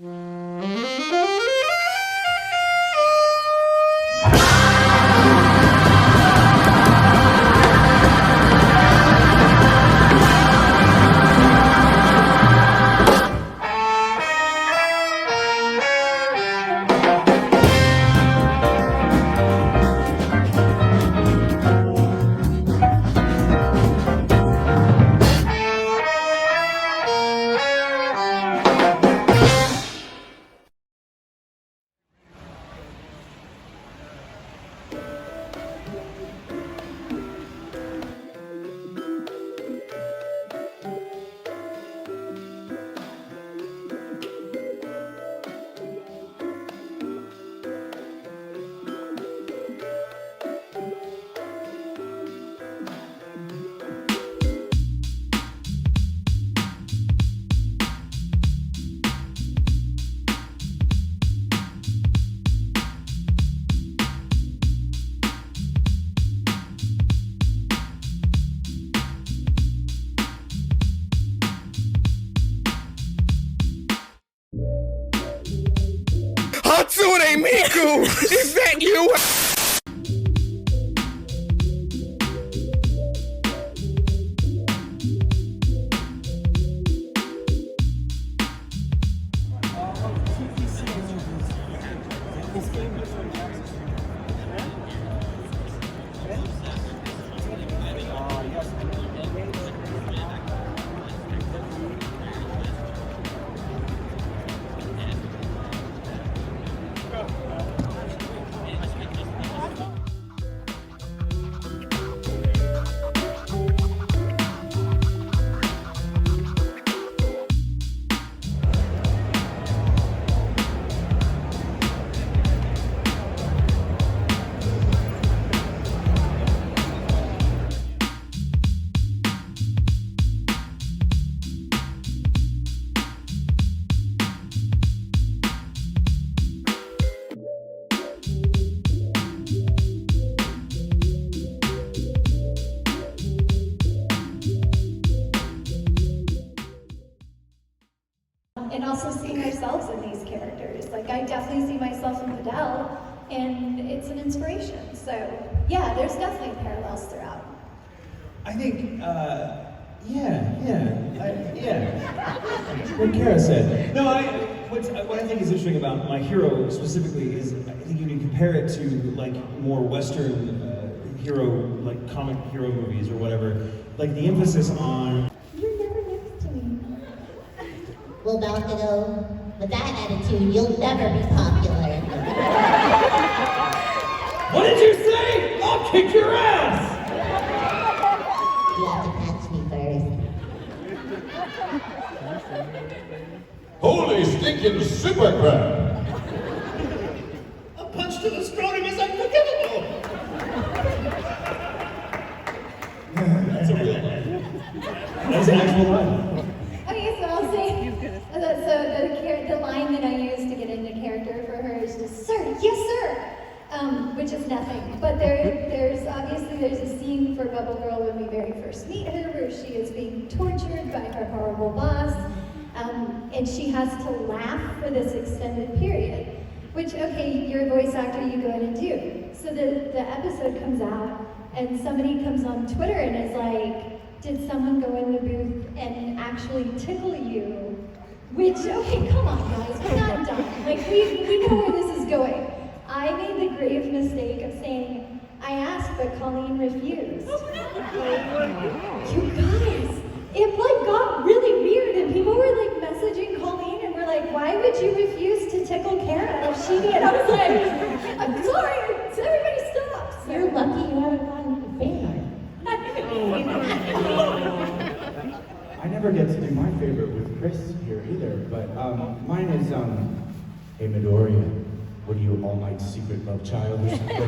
Hatsune Miku! Is that you? And also seeing ourselves in these characters. Like, I definitely see myself in Fidel, and it's an inspiration. So, yeah, there's definitely parallels throughout. I think, yeah. What Kara said. No, what I think is interesting about My Hero specifically is, I think you can compare it to, like, more Western hero, like, comic hero movies or whatever. Like, the emphasis on... You're never next to me. Well, Balcano, with that attitude, you'll never be popular. What did you say? I'll kick your ass! You have to catch me first. Holy stinking super crab! A punch to the scrotum is unforgivable! That's a real line. That's an actual line. Okay, so I'll say, the line that I use to get into character for her is just, sir, yes sir, which is nothing. But there's a scene for Bubble Girl when we very first meet her where she is being tortured by her horrible boss, and she has to laugh for this extended period, which, okay, you're a voice actor, you go in and do. So the episode comes out, and somebody comes on Twitter and is like, did someone go in the booth and actually tickle you? Which, okay, come on guys, we're not done. Like, we know where this is going. I made the grave mistake of saying, I asked, but Colleen refused. You guys, it like got really weird, and people were like messaging Colleen and were like, why would you refuse to tickle Kara if she did? I was like, I'm sorry, so everybody stops. You're lucky you haven't gotten a fan. I never get to do my favorite with Chris here either, but mine is, hey Midoriya, what are you, All Might's secret love child or something?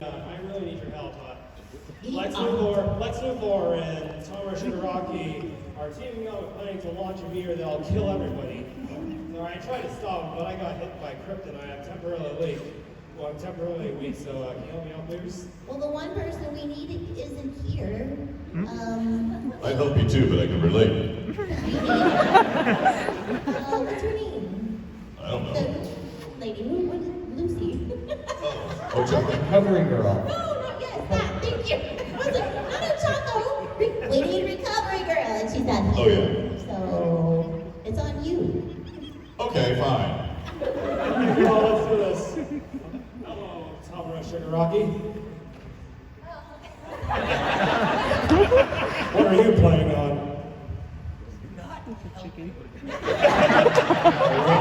I really need your help. Lex Luthor and Tomoe Shigaraki are teaming up and planning to launch a meteor that'll kill everybody. So I tried to stop them, but I got hit by kryptonite. I'm temporarily weak, so can you help me out, please? Well, the one person we need isn't here. I'd help you too, but I can relate. What's her name? I don't know. The lady who was Lucy. Oh, Choco. Recovery girl. No, not yet. That. Thank you. I was like, not a Choco. We need recovery girl, and she's not Oh, here. yeah. So it's on you. Okay, fine. Well, let's do this. Hello, Tomura Sugar Rocky. What are you playing on?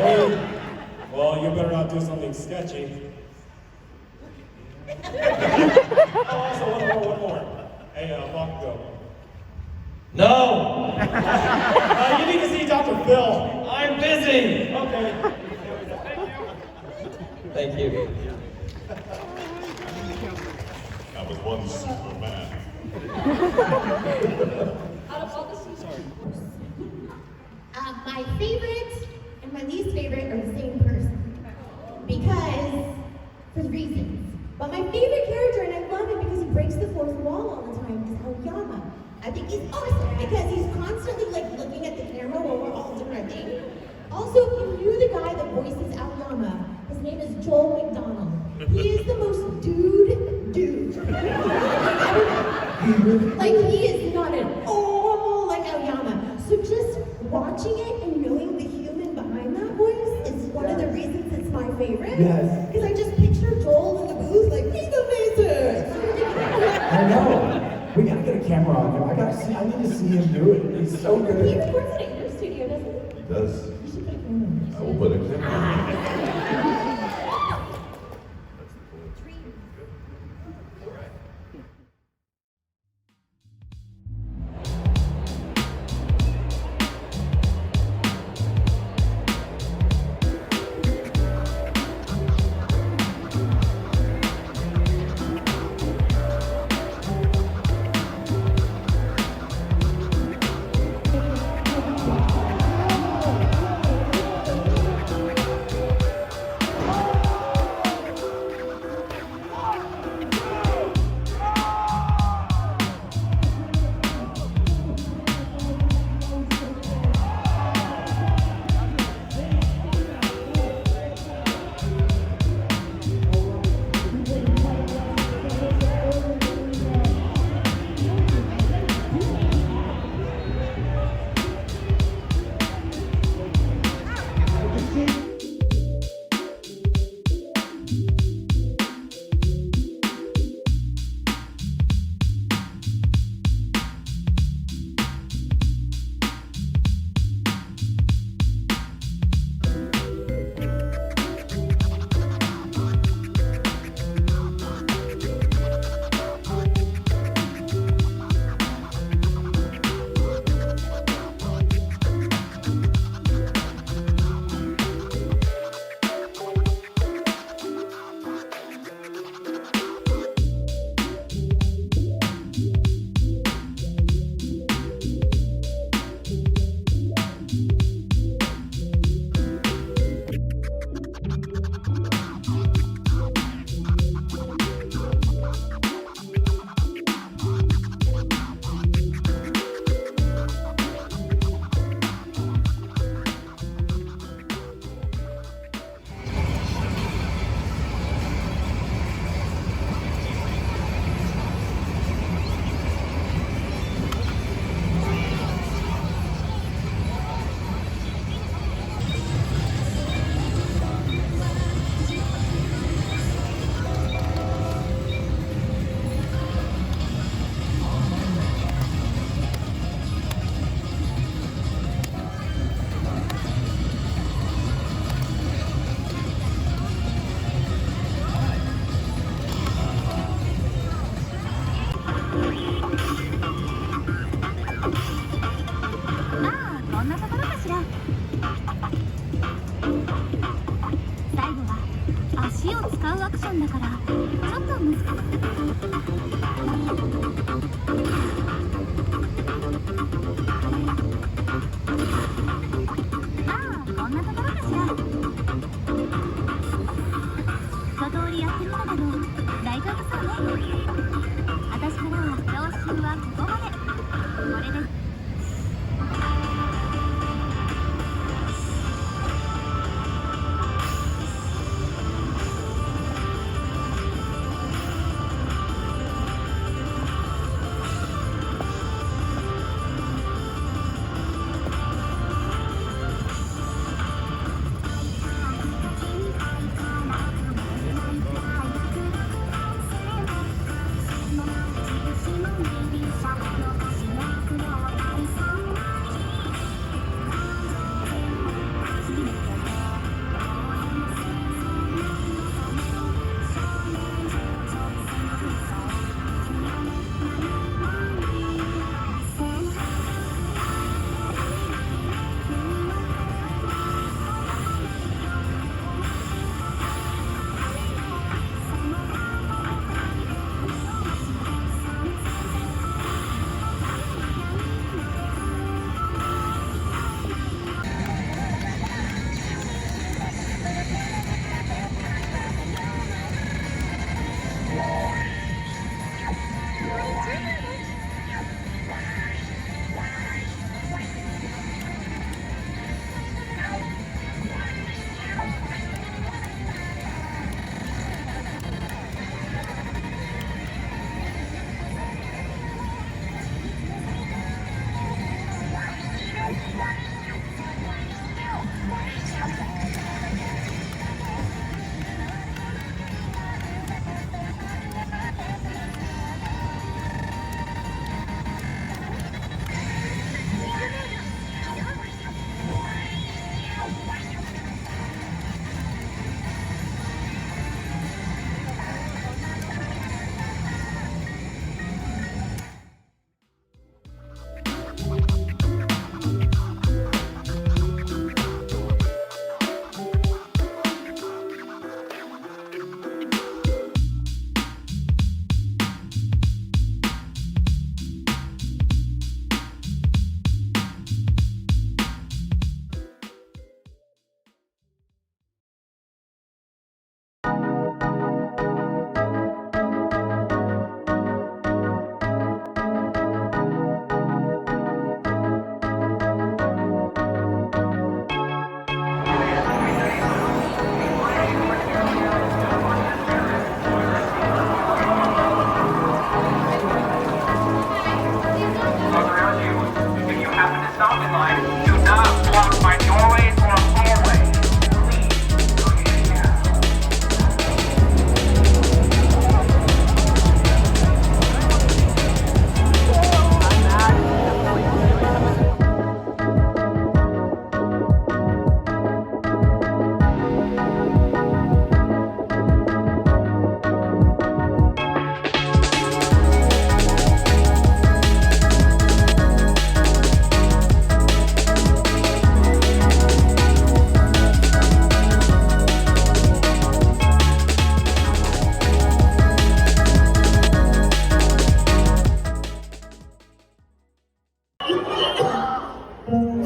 Really? Well, you better not do something sketchy. Oh, also, one more. Hey, Mosquito. No! You need to see Dr. Phil. I'm busy! Okay. Thank you. That was one super man. My favorite and my least favorite are the same person. Because, for reasons. But my favorite character, and I love it because he breaks the fourth wall all the time, is Aoyama. I think he's awesome because he's constantly like looking at the camera while we're all doing our thing. Also, if you knew the guy that voices Aoyama, his name is Joel McDonald. He is the most dude. Like, he is not at all like Aoyama. So just watching it and knowing the human behind that voice is one of the reasons it's my favorite. Yes. Because I just picture Joel in the booth like, he's amazing. I know. We gotta get a camera on him. I need to see him do it. He's so He good. records it at your studio, doesn't he? He does. You should put a camera on. I will put a camera.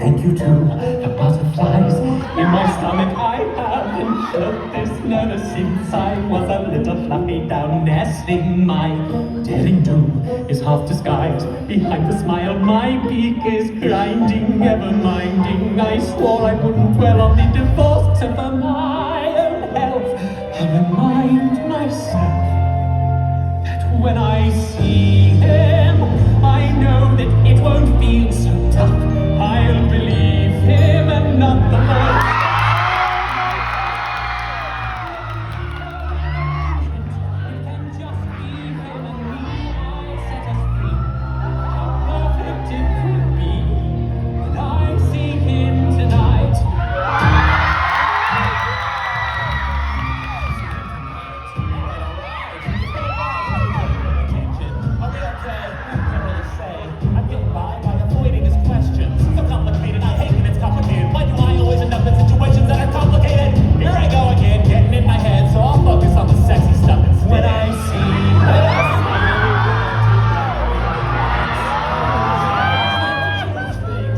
thank you to the butterflies in my stomach. I haven't felt this never since I was a little fluffy down nestling. My daring do is half disguised behind the smile. My beak is grinding, ever minding. I swore I wouldn't dwell on the divorce to for my own health. I remind myself that when I see him, I know that it won't feel so tough. I'll believe him and not the voice. It can just be him and me. I'll set us free. How perfect it could be when I see him tonight. I'm getting by avoiding his questions. So complicated, I hate when it's complicated. Why do I always end up in situations that are complicated? Here I go again, getting in my head, so I'll focus on the sexy stuff instead. When I see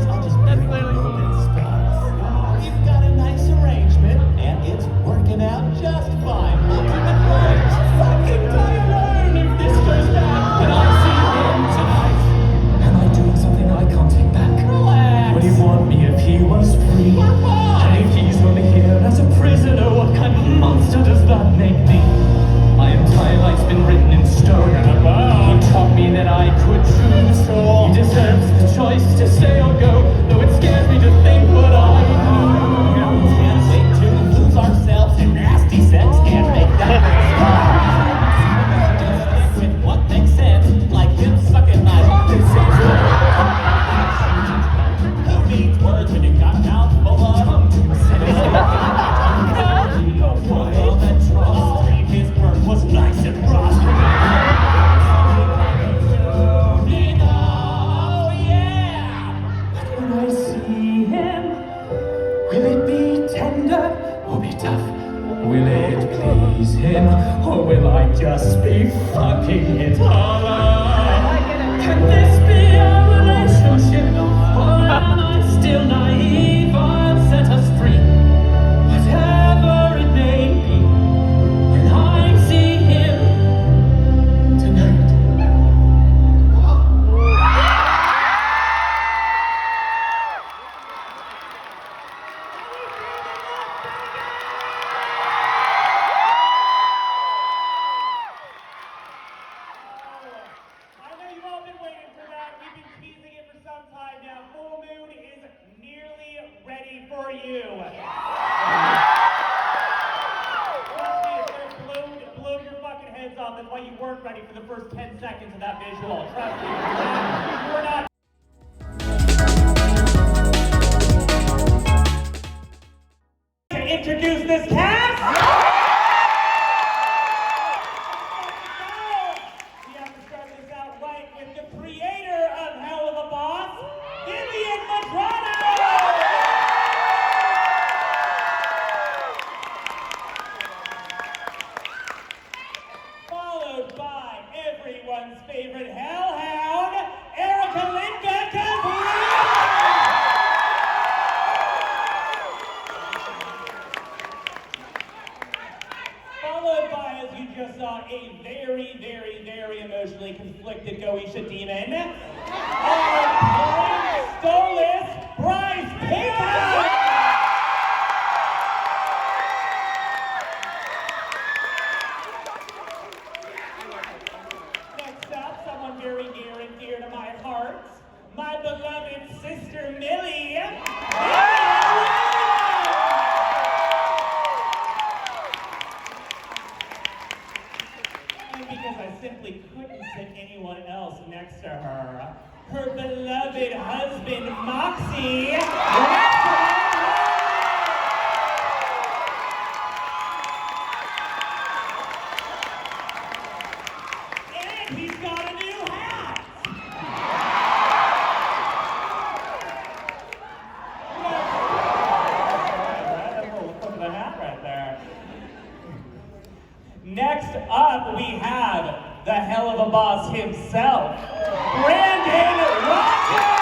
I'll just we've got a nice arrangement, and it's working out just fine. Ultimate right. Fucking learn if this goes bad. When I see him tonight, am I doing something I can't take back? Relax. Would he want me if he was free? And if he's only here as a prisoner, what kind of monster does that make me? My entire life's been written in stone and above. He taught me that I could choose. He deserves the choice to stay or go, though it scares me to think what I do. Can't wait to lose ourselves in nasty sex. Can't make that with what makes sense, like him sucking my who needs words when you got mouth full of them? All that trust, his birth was nice and rough. Oh yeah! But when I see him, will it be tender or be tough? Will it please him or will I just be fucking it all up? Can this be a relationship or am I still naive? I'll set us free, whatever it may be. When I see him tonight. I know you've all been waiting for that. We've been teasing it for some time now. Full Moon is nearly ready for you. Trust me, if they're blow your fucking heads off. That's why you weren't ready for the first 10 seconds of that visual. Trust me. You're not. To introduce this cast. We have to start this out right with the creator of Helluva Boss, Vivian Madrano! Followed by everyone's favorite hellhound, Erica Linda Cabrera! Followed by, as you just saw, a very, very, very emotionally conflicted Goetia demon, our Stolus Bryce Payton! Next up, someone very near and dear to my heart, my beloved sister Millie. And because I simply couldn't sit anyone else next to her, her beloved husband Moxie. And he's got a new hat. Look at the hat right there. Next up, we have the Helluva Boss himself, Brandon Rogers!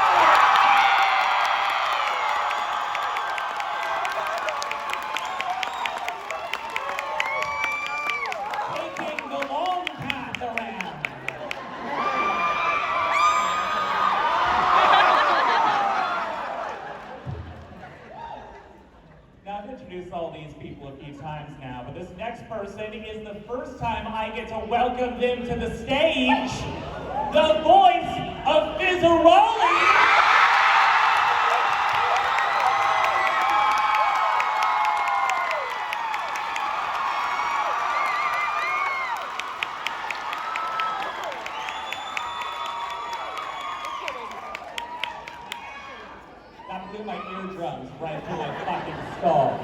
person is the first time I get to welcome them to the stage, the voice of Fizzaroli. That blew my eardrums right through my fucking skull.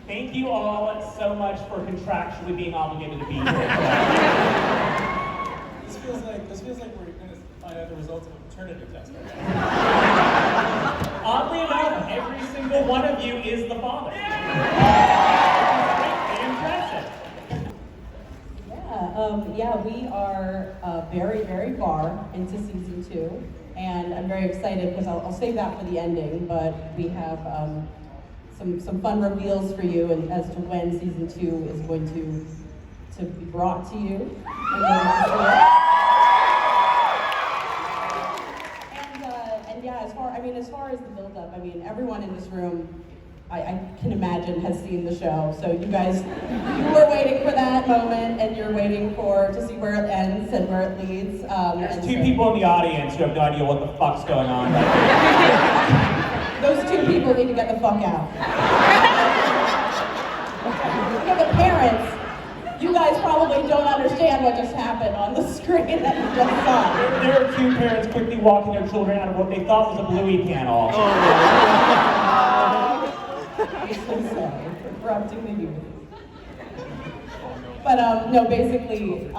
Thank you all so much for contractually being obligated to be here today. This feels like we're going to find out the results of a paternity test right now. Oddly enough, every single one of you is the father. Impressive. Yeah, we are very, very far into season 2, and I'm very excited because I'll save that for the ending, but we have some fun reveals for you and as to when season 2 is going to be brought to you. And yeah, as far as the build-up, I mean, everyone in this room, I can imagine, has seen the show. So you guys, you were waiting for that moment, and you're waiting to see where it ends and where it leads. There's two people in the audience who have no idea what the fuck's going on right now. Those 2 people need to get the fuck out. For the parents, you guys probably don't understand what just happened on the screen that you just saw. There are 2 parents quickly walking their children out of what they thought was a Bluey panel. I'm so sorry for corrupting the youth. But no, basically,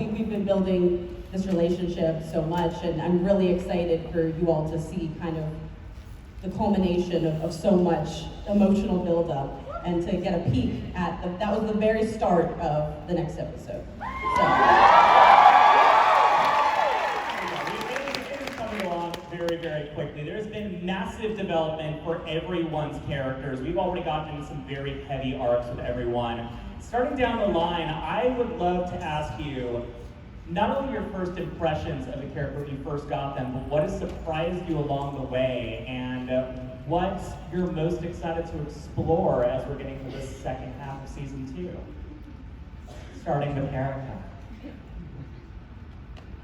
we've been building this relationship so much, and I'm really excited for you all to see kind of the culmination of so much emotional buildup, and to get a peek at that was the very start of the next episode. So. Very, very quickly. There's been massive development for everyone's characters. We've already gotten into some very heavy arcs with everyone. Starting down the line, I would love to ask you not only your first impressions of the character when you first got them, but what has surprised you along the way, and what you're most excited to explore as we're getting to the second half of season 2. Starting with Erica.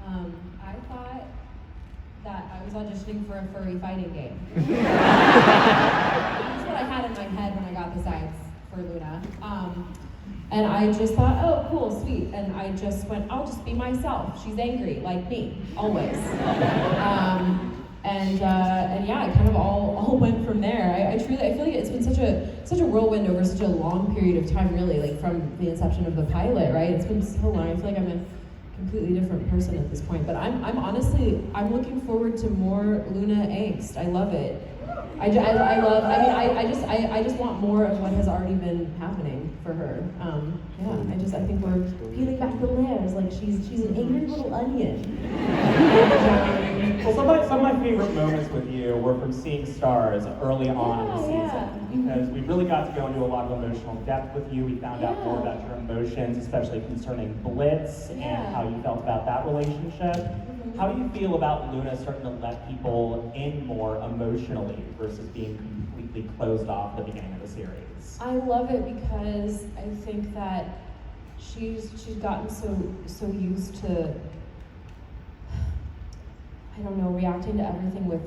I thought that I was auditioning for a furry fighting game. That's what I had in my head when I got the sides for Luna. And I just thought, oh, cool, sweet. And I just went, I'll just be myself. She's angry, like me, always. And yeah, it kind of all went from there. I feel like it's been such a whirlwind over such a long period of time, really, like from the inception of the pilot, right? It's been so long. I feel like I'm a completely different person at this point. But I'm honestly looking forward to more Luna angst. I love it. I just want more of what has already been happening for her. I think we're peeling back the layers, like she's an angry little onion. Well, some of my favorite moments with you were from seeing stars early on in the season, because we really got to go into a lot of emotional depth with you. We found out more about your emotions, especially concerning Blitz and how you felt about that relationship. How do you feel about Luna starting to let people in more emotionally versus being completely closed off at the beginning of the series? I love it because I think that she's gotten so used to, I don't know, reacting to everything with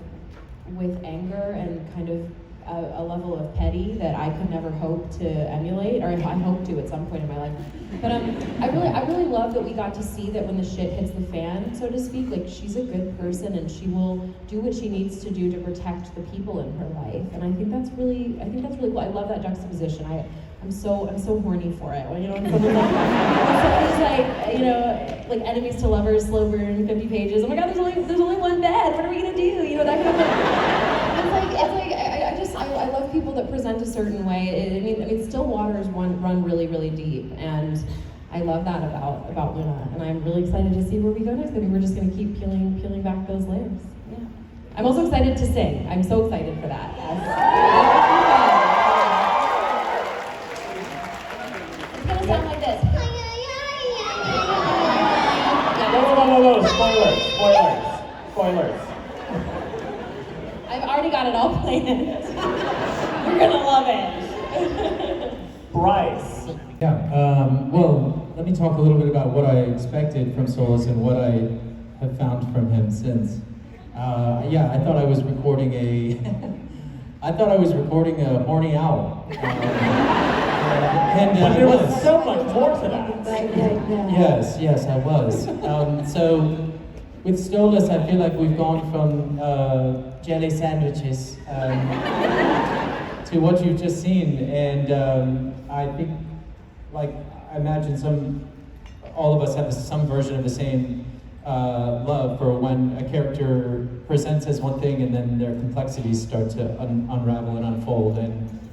anger and kind of a level of petty that I could never hope to emulate, or I hope to at some point in my life. But I really love that we got to see that when the shit hits the fan, so to speak, like she's a good person and she will do what she needs to do to protect the people in her life. And I think that's really cool. I love that juxtaposition. I'm so horny for it. When someone's like, like enemies to lovers, slow burn, 50 pages. Oh my God, there's only one bed. What are we gonna do? That kind of thing. I love people that present a certain way. I mean, still waters run really, really deep, and I love that about Luna. And I'm really excited to see where we go next. I mean, we're just gonna keep peeling back those layers. Yeah. I'm also excited to sing. I'm so excited for that. It's gonna sound like this. Whoa, spoilers. I've already got it all planned. You're gonna love it. Bryce. Well, let me talk a little bit about what I expected from Solus and what I have found from him since. I thought I was recording a horny owl. But there was so much more to that. Yes, I was. So with Solus, I feel like we've gone from jelly sandwiches to what you've just seen, and I think, like, I imagine all of us have some version of the same love for when a character presents as one thing and then their complexities start to unravel and unfold,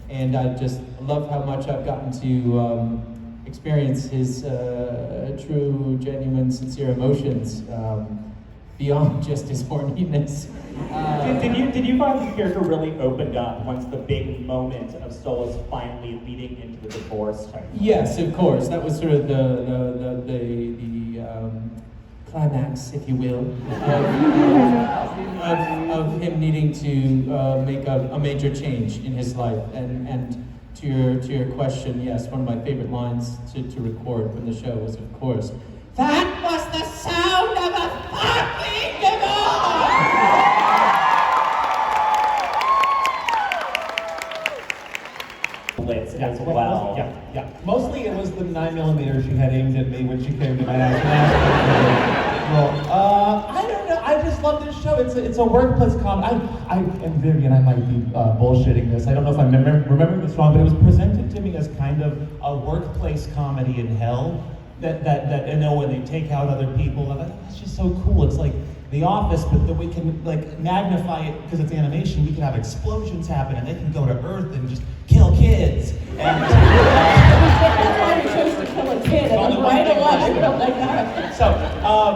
and I just love how much I've gotten to experience his true, genuine, sincere emotions beyond just his horniness. Did you find the character really opened up once the big moment of Solus finally leading into the divorce type? Yes, of course. That was sort of the climax, if you will, of him needing to make a major change in his life. And to your question, yes, one of my favorite lines to record from the show was, of course, "That was the sound of a fucking divorce!" As well. Yeah. Mostly it was the 9mm she had aimed at me when she came to my house. I don't know. I just love this show. It's a workplace comedy. And Vivian, I might be bullshitting this. I don't know if I'm remembering this wrong, but it was presented to me as kind of a workplace comedy in hell. That when they take out other people, and that's just so cool. It's like The Office, but that we can like magnify it because it's animation. We can have explosions happen, and they can go to Earth and just kill kids. And I chose to kill a kid and right away. Like that. So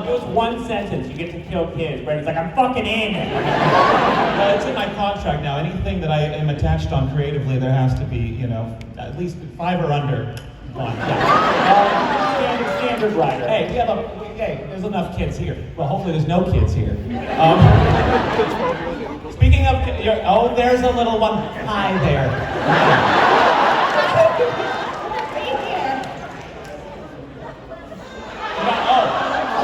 it was one sentence. You get to kill kids. Brandon's like, I'm fucking in. It's in my contract now. Anything that I am attached on creatively, there has to be, at least 5 or under. Standard writer. Hey, there's enough kids here. Well, hopefully there's no kids here. Speaking of, there's a little one. Hi there.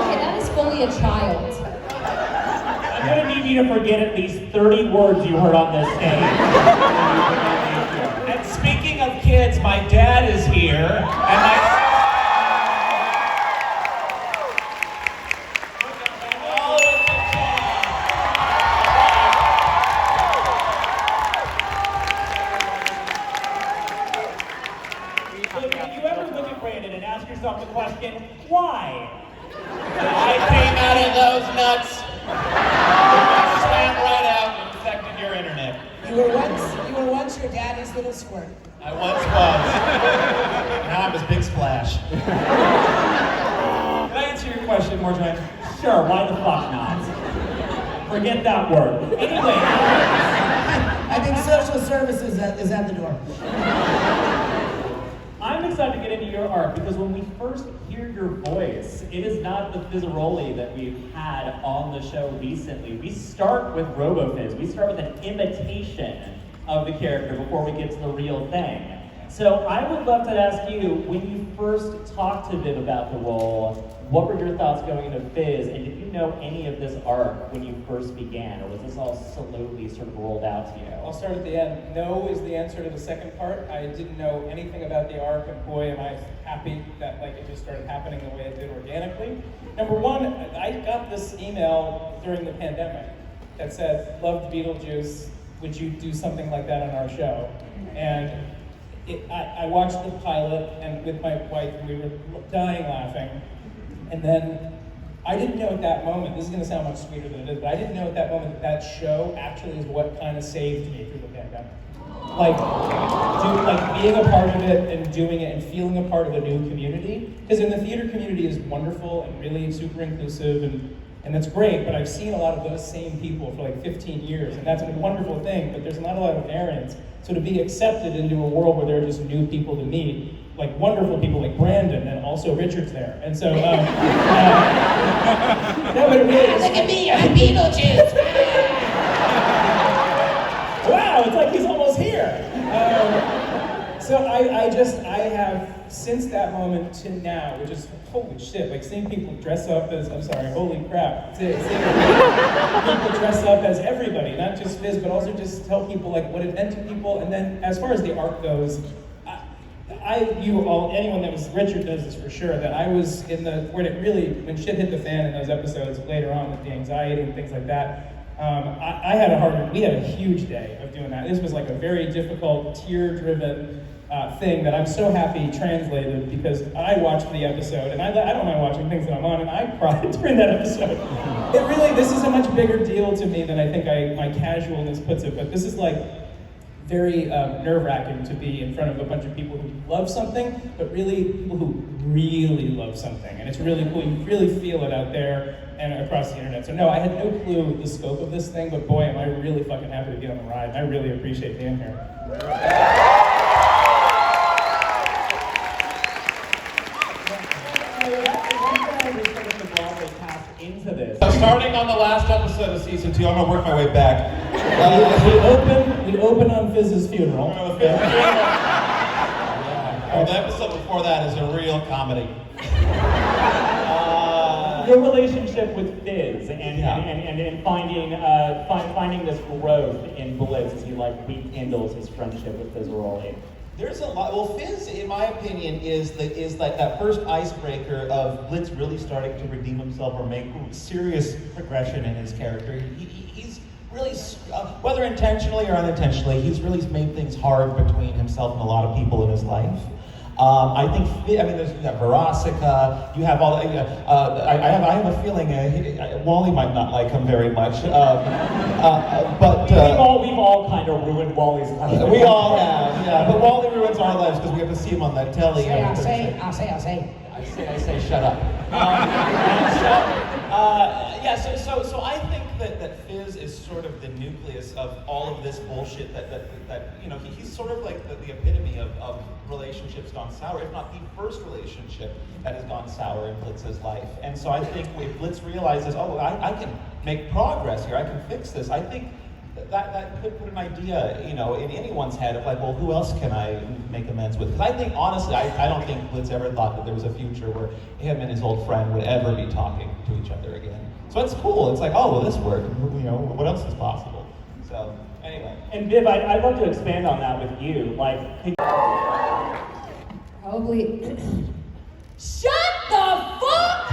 Okay, that is fully a child. I'm gonna need you to forget at least 30 words you heard on this stage. And speaking of kids, my dad is here, and my... The question, why? I came out of those nuts, swam right out and infected your internet. You were once your daddy's little squirt. I once was. Now I'm his big splash. Can I answer your question more time? Sure, why the fuck not? Forget that word. Anyway. I think social services is at the door. I'm excited to get into your art because when we first hear your voice, it is not the Fizzaroli that we've had on the show recently. We start with RoboFizz. We start with an imitation of the character before we get to the real thing. So I would love to ask you, when you first talked to Viv about the role, what were your thoughts going into Fizz, and did you know any of this arc when you first began, or was this all slowly sort of rolled out to you? I'll start at the end. No is the answer to the second part. I didn't know anything about the arc, and boy, am I happy that it just started happening the way it did organically. Number one, I got this email during the pandemic that said, "Loved Beetlejuice, would you do something like that on our show?" And I watched the pilot, and with my wife, and we were dying laughing. And then I didn't know at that moment, this is going to sound much sweeter than it is, but I didn't know at that moment that show actually is what kind of saved me through the pandemic. Being a part of it and doing it and feeling a part of a new community. Because in the theater community is wonderful and really super inclusive and that's great, but I've seen a lot of those same people for 15 years, and that's a wonderful thing, but there's not a lot of variance. So to be accepted into a world where there are just new people to meet, wonderful people like Brandon, and also Richard's there. And so, no, but it really is. Look at me, I'm Beetlejuice! Wow, it's like he's almost here. So I have, since that moment to now, which is, holy shit, like seeing people dress up as, I'm sorry, holy crap, seeing people dress up as everybody, not just Fizz, but also just tell people like what it meant to people. And then as far as the arc goes, anyone that was, Richard knows this for sure, that I was when shit hit the fan in those episodes later on with the anxiety and things like that, we had a huge day of doing that. This was like a very difficult, tear-driven thing that I'm so happy translated, because I watched the episode, and I don't mind watching things that I'm on, and I cried during that episode. This is a much bigger deal to me than I think my casualness puts it, but this is like very nerve-wracking to be in front of a bunch of people who love something, but really people who really love something. And it's really cool, you really feel it out there and across the internet. So no, I had no clue the scope of this thing, but boy, am I really fucking happy to be on the ride. I really appreciate being here. Into this. Starting on the last episode of season 2, I'm gonna work my way back. We open on Fizz's funeral. Oh, the episode before that is a real comedy. Your relationship with Fizz and finding this growth in Blitz as he like rekindles his friendship with Fizz Rolly. There's a lot. Well, Fizz, in my opinion, is like that first icebreaker of Blitz really starting to redeem himself or make serious progression in his character. He's really, whether intentionally or unintentionally, he's really made things hard between himself and a lot of people in his life. I think, you have Verasica, you have all, I have a feeling Wally might not like him very much, but... we've all kind of ruined Wally's life. We all have, yeah, but Wally ruins our lives because we have to see him on that telly. I say, shut up. So I think that Fizz is sort of the nucleus of all of this bullshit that he's sort of like the epitome of relationships gone sour, if not the first relationship that has gone sour in Blitz's life. And so I think if Blitz realizes, I can make progress here, I can fix this, I think that could put an idea, in anyone's head of like, well, who else can I make amends with? Because I think, honestly, I don't think Blitz ever thought that there was a future where him and his old friend would ever be talking to each other again. So it's cool. It's like, oh, well, this worked. What else is possible? So, anyway. And Viv, I'd love to expand on that with you. Like, Probably. Shut the fuck up!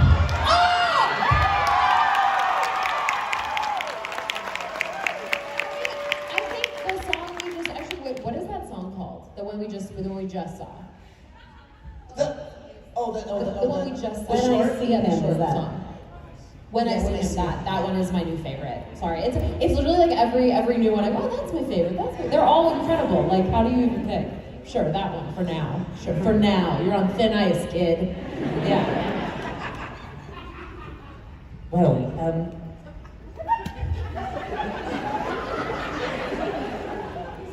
I think the song we just wait, what is that song called? The one we just saw. The one we just saw. When I See Him is that song. When I See Him, that one is my new favorite. Sorry, it's literally like every new one. I go, oh, that's my favorite. They're all incredible. Like, how do you even pick? Sure, that one for now. Sure, for now. You're on thin ice, kid. Yeah. Well,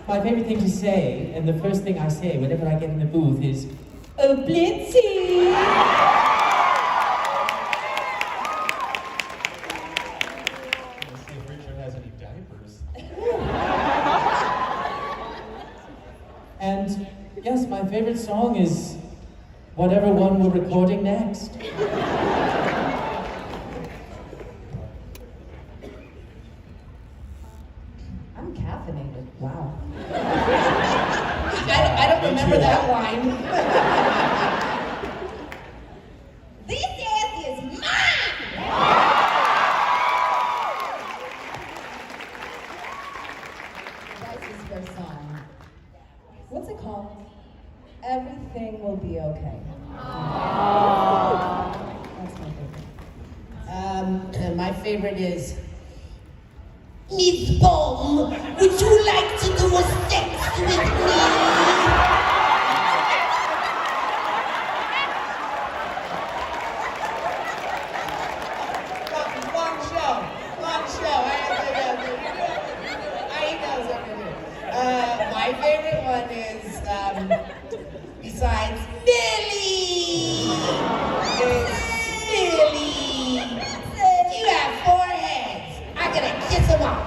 my favorite thing to say, and the first thing I say whenever I get in the booth is, "Oh, Blitzy!" Let's see if Richard has any diapers. And yes, my favorite song is whatever one we're recording next. I'm caffeinated. Wow. I don't remember that line. This ass is mine! Bryce's first song. What's it called? Everything Will Be Okay. That's my favorite. And my favorite is Miss Bomb, would you like to do a sex with me? One show. My favorite one is, besides Philly, is Philly. You have 4 heads. I'm gonna kiss them all.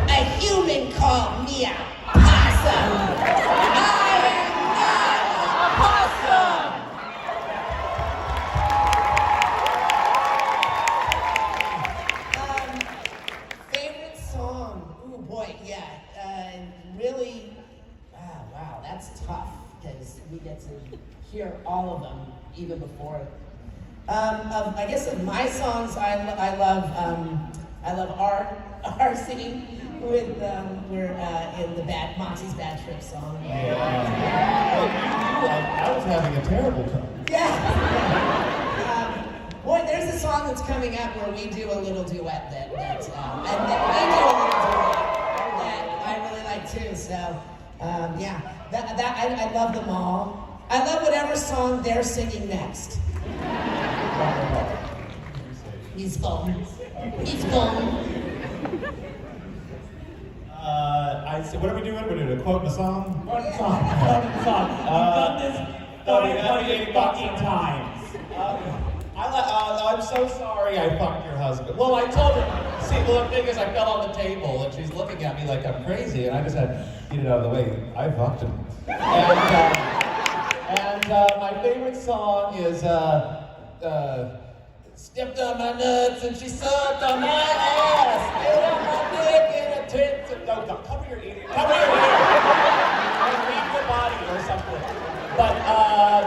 A human called me a possum. to hear all of them, even before. I guess of my songs, I love our singing with we're in the Moxie's Bad Trip song. I was having a terrible time. Yeah. Boy, there's a song that's coming up where we do a little duet that we do a little duet that I really like too. So yeah, I love them all. I love whatever song they're singing next. He's gone. He's gone. What are we doing? We're doing a quote and a song? Quote and song. We've done this 500 fucking times. I'm so sorry I fucked your husband. Well, I told her, see, the thing is I fell on the table and she's looking at me like I'm crazy and I just had, the way I fucked him. And my favorite song is, stepped on my nuts and she sucked on my ass. Spit on my dick in a tit. No, cover your ear. Cover your ear. And leave your body or something. But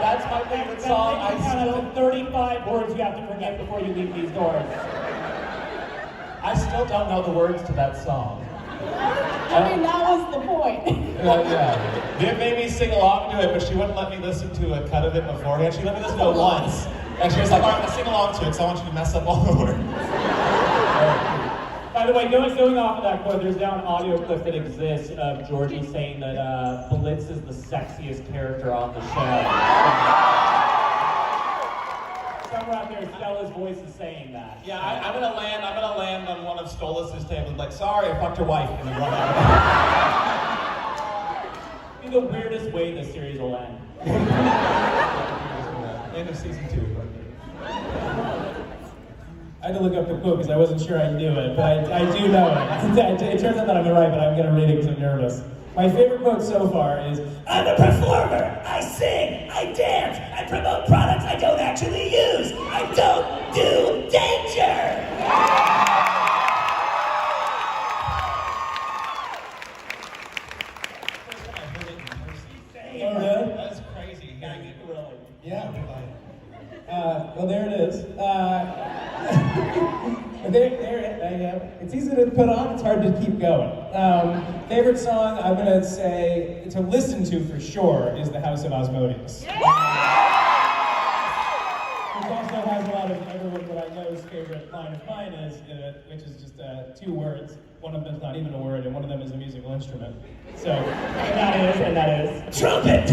that's my favorite song. I count 35 words you have to forget before you leave these doors. I still don't know the words to that song. I mean, that was the point. Yeah. They made me sing along to it, but she wouldn't let me listen to a cut of it beforehand. She let me listen to it once. And she was like, all right, let's sing along to it, because I want you to mess up all the words. By the way, going off of that quote, there's now an audio clip that exists of Georgie saying that Blitz is the sexiest character on the show. Somewhere out there, Stella's voice is saying that. Yeah, I'm gonna land on one of Stolas's tables, like, sorry, I fucked your wife, and then run out. Be the weirdest way this series will end. End of season 2. I had to look up the quote because I wasn't sure I knew it, but I do know it. It turns out that I'm right, but I'm going to read it because I'm nervous. My favorite quote so far is, I'm a performer, I sing, I dance, I promote products I don't actually use, I don't do danger! That's crazy hearing it. Yeah. Well, there it is. It's easy to put on, it's hard to keep going. Favorite song, I'm going to say, to listen to for sure, is The House of Osmodeus. Which also has a lot of everyone what I know's favorite line of mine is in it, which is just 2 words. One of them's not even a word, and one of them is a musical instrument. So, and that is trumpet!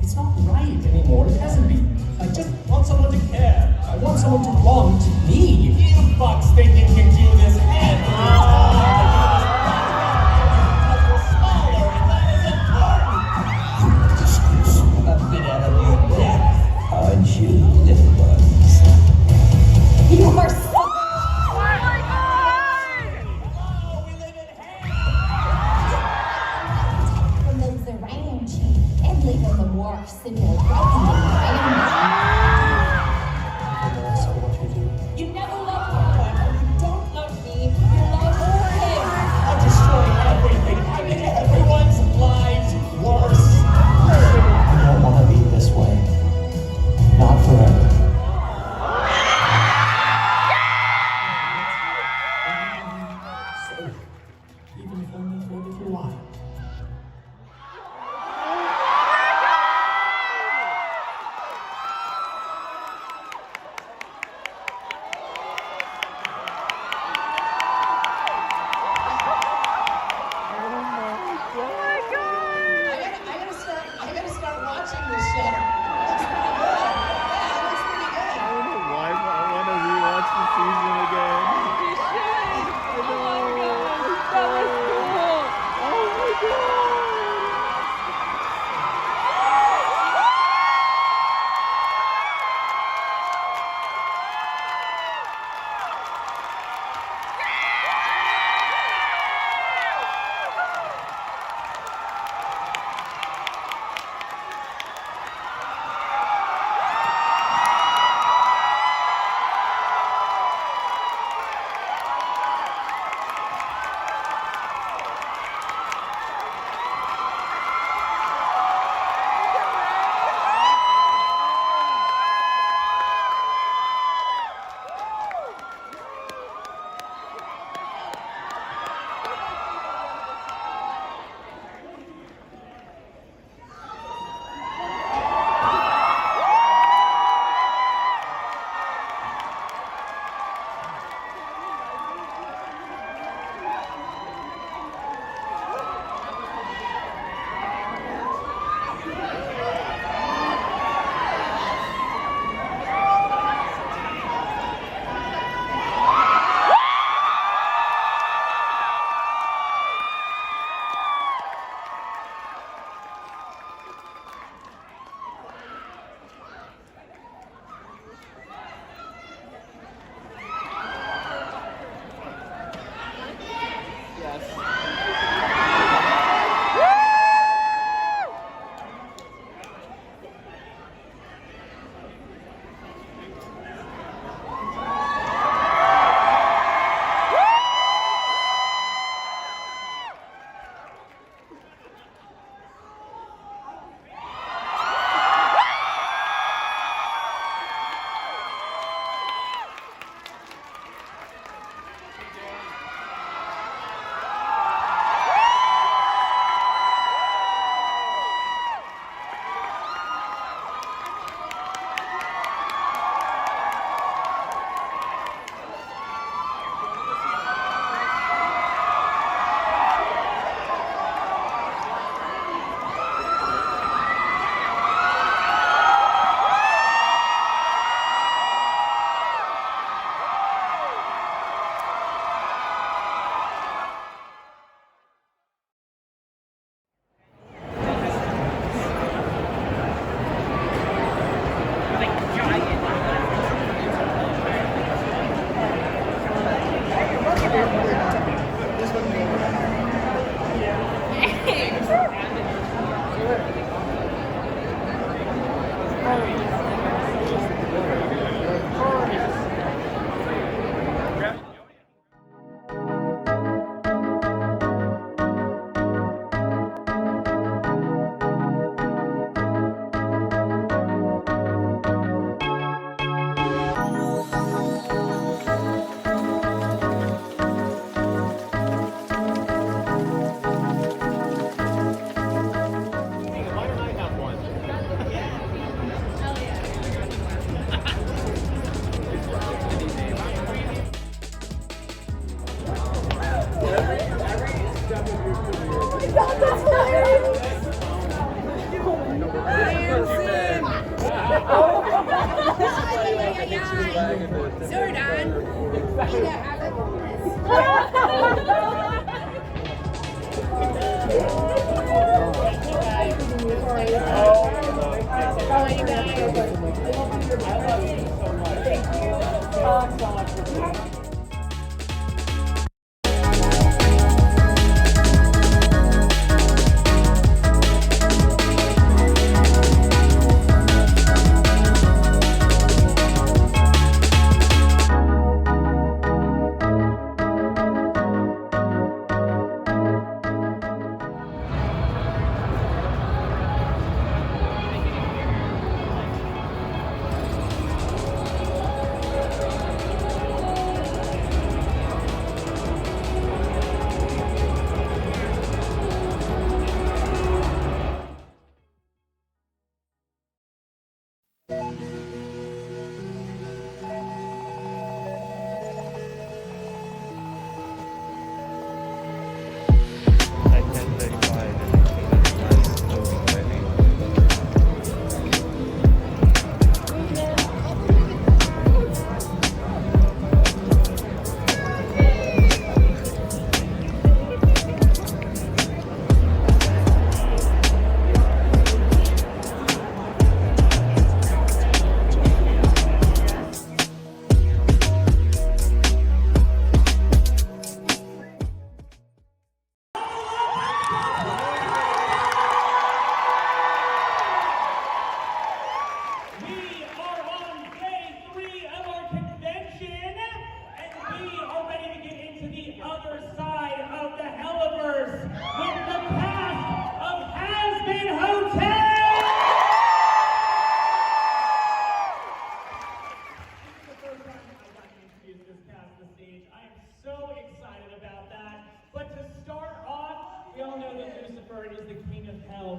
It's not right. I mean,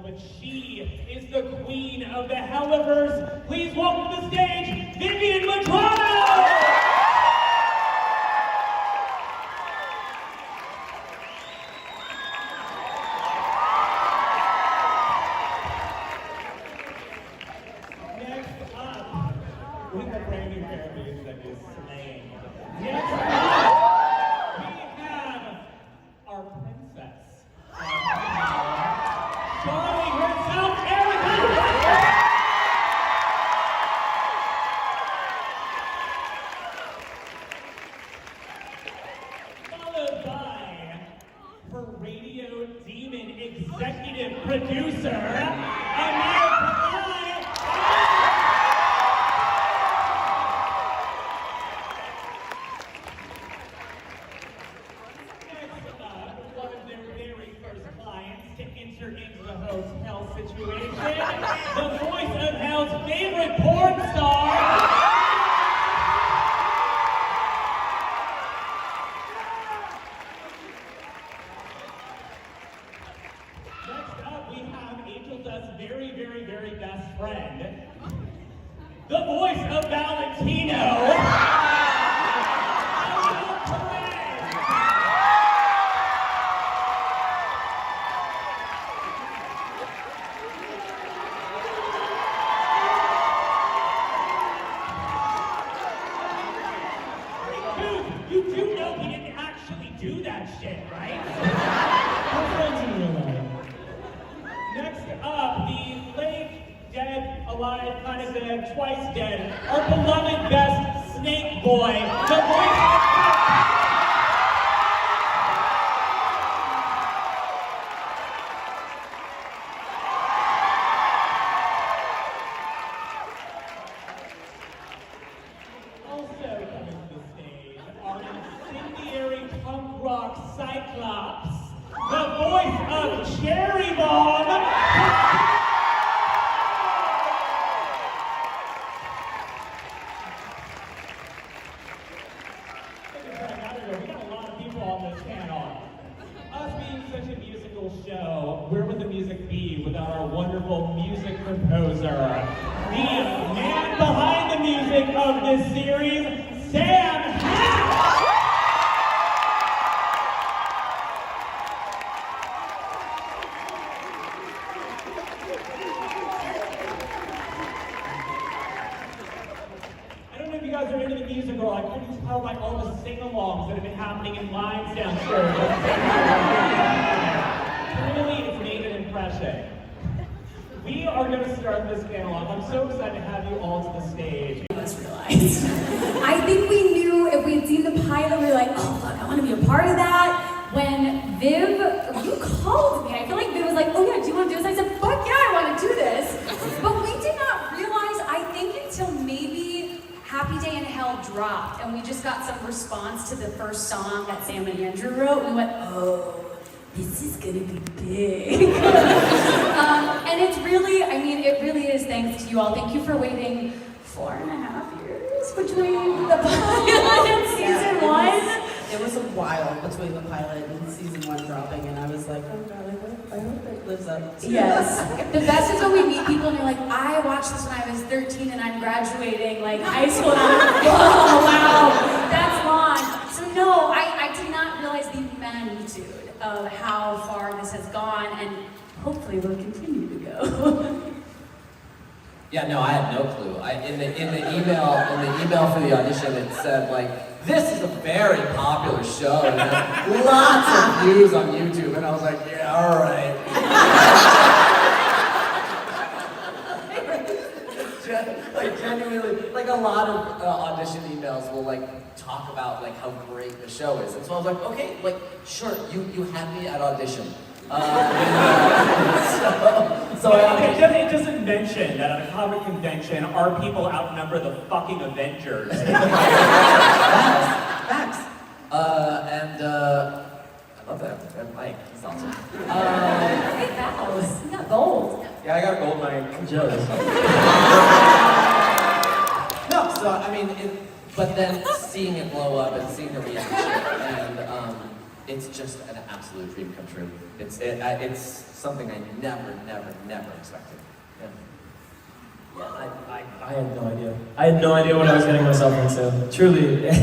But she is the queen of the Helluverse. Please welcome to the stage, Vivian Madrano! Next up, with the brand new Caribbean that is slaying. Next up, we have our princess. Charlie herself, Erica! Followed by her radio demon executive producer, America. Hotel situation. The voice of Hell's favorite porn star. Next up, we have Angel Dust's very, very, very best friend. The voice of Valentino. You do know he didn't actually do that shit, right? Next up, the late, dead, alive, kind of dead, twice dead, our beloved best Snake Boy, the voice of Cyclops, the voice of Cherry Bomb. We got a lot of people on this panel. Us being such a musical show, where would the music be without our wonderful music composer? The man behind the music of this series, Sam Hack! happening in lines downstairs. Clearly, it's made an impression. We are going to start this panel off. I'm so excited to have you all to the stage. Let's realize. I think we knew if we had seen the pilot, we were like, oh fuck, I want to be a part of that. When Viv, you called me, I feel like Viv was like, oh yeah, do you want to do this? I said, fuck yeah, I want to do this. But we did not realize, I think until maybe Happy Day in Hell dropped, and we just got some response to the first song that Sam and Andrew wrote, we went, oh, this is gonna be big. And it's really, I mean, it really is thanks to you all. Thank you for waiting 4.5 years between the pilot and season 1. It was a while between the pilot and season 1 dropping, and I was like, oh god, I hope it lives up to Yes. The best is when we meet people and they're like, I watched this when I was 13 and I'm graduating like high school, and I'm like, whoa, wow, that's long. So no, I did not realize the magnitude of how far this has gone, and hopefully will continue to go. Yeah, no, I had no clue. In the email for the audition, it said like, this is a very popular show, and it had lots of views on YouTube, and I was like, yeah, all right. Like genuinely, like a lot of audition emails will like talk about like how great the show is, and so I was like, okay, like sure, you had me at audition. It doesn't mention that at a comic convention, our people outnumber the fucking Avengers. Facts. And I love that. That mic. It's awesome. Great battles. You got gold. Yeah, I got a gold mic. I'm jealous. No, so I mean, but then seeing it blow up and seeing the reaction, and it's just an absolute dream come true. It's something I never expected. Yeah, I had no idea. I had no idea what I was getting myself into. Truly. Did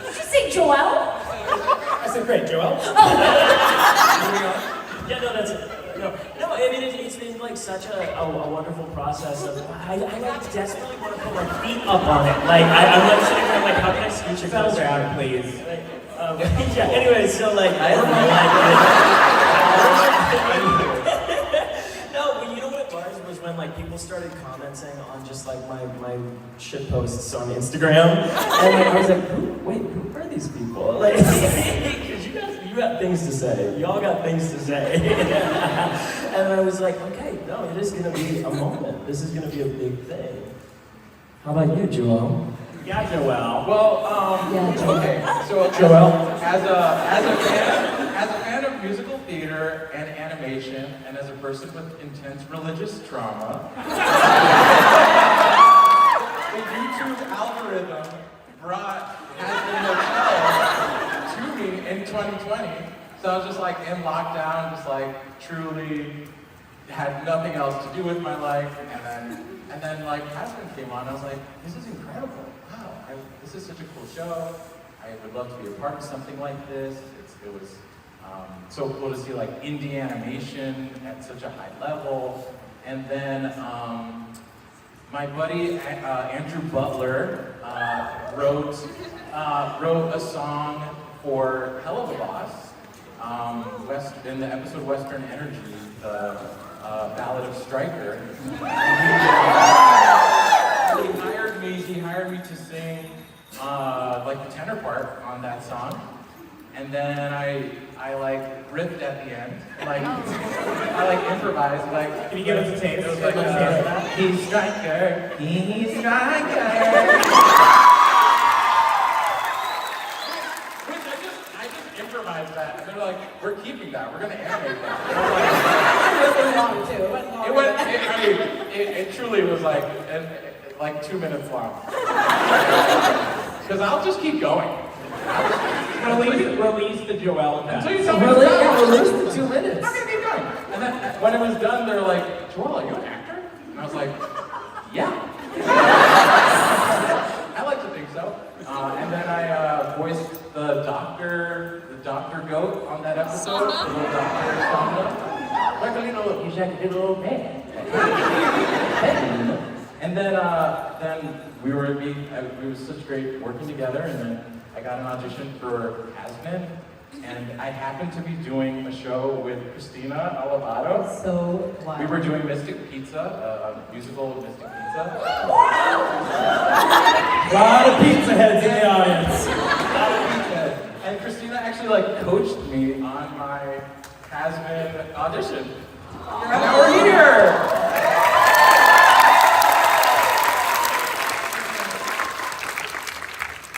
you say Joel? I said, great, Joel. Yeah, no, that's it. No, I mean, it's been like such a wonderful process of, I like desperately want to put my feet up on it. Like, I'm like sitting there, like, how can I scooch it closer out, please? Like, yeah, anyway, so like, I had no idea. No, but you know what it was when like people started commenting on just like my shit posts on Instagram, and like, I was like, who are these people? Like, because you got things to say. Y'all got things to say. And I was like, okay, no, it is gonna be a moment. This is gonna be a big thing. How about you, Joel? Yeah, Joel. Well, okay. So Joel? As a fan of musical theater and animation, and as a person with intense religious trauma, the YouTube algorithm brought Hazbin Hotel to me in 2020. So I was just like in lockdown, just like truly had nothing else to do with my life, and then like Hazbin came on. I was like, this is incredible. Wow, this is such a cool show. I would love to be a part of something like this. It was so cool to see like indie animation at such a high level. And then my buddy Andrew Butler wrote a song for Helluva Boss in the episode Western Energy, the Ballad of Stryker. He hired me to sing like the tenor part on that song, and then I like riffed at the end, like I like improvised, like. Can you give us a taste? It was like he's Stryker, he's Stryker. Which I just improvised that, and they're like, we're keeping that, we're gonna animate that. It went, I mean, it truly was like 2 minutes long. Because I'll just keep going. Release the Joel test. Until you tell me release the 2 minutes. I'm gonna keep going. And then when it was done, they're like, Joel, are you an actor? And I was like, yeah. I like to think so. And then I voiced the Dr. Goat on that episode. The little Dr. Samba. Like a little, he's like a little man. And then we were it was such great working together, and then I got an audition for Hazbin, and I happened to be doing a show with Christina Alavato. So wild. We were doing Mystic Pizza, a musical with Mystic Pizza. A lot of pizza heads in the audience. And Christina actually like coached me on my Hazbin audition. And now we're here!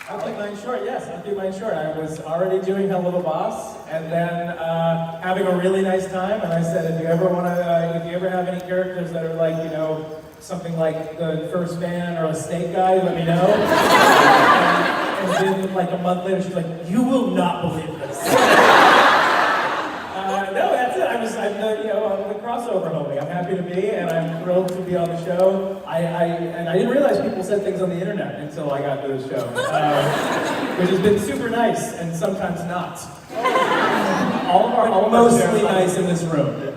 I'll keep mine short, yes, I'll keep mine short. I was already doing Helluva Boss, and then having a really nice time, and I said, if you ever have any characters that are like, you know, something like the first fan or a snake guy, let me know. And then like a month later, she's like, you will not believe this. No, that's it. I'm the crossover homie. I'm happy to be, and I'm thrilled to be on the show. And I didn't realize people said things on the internet until I got to the show, which has been super nice and sometimes not. All of Mostly nice in this room.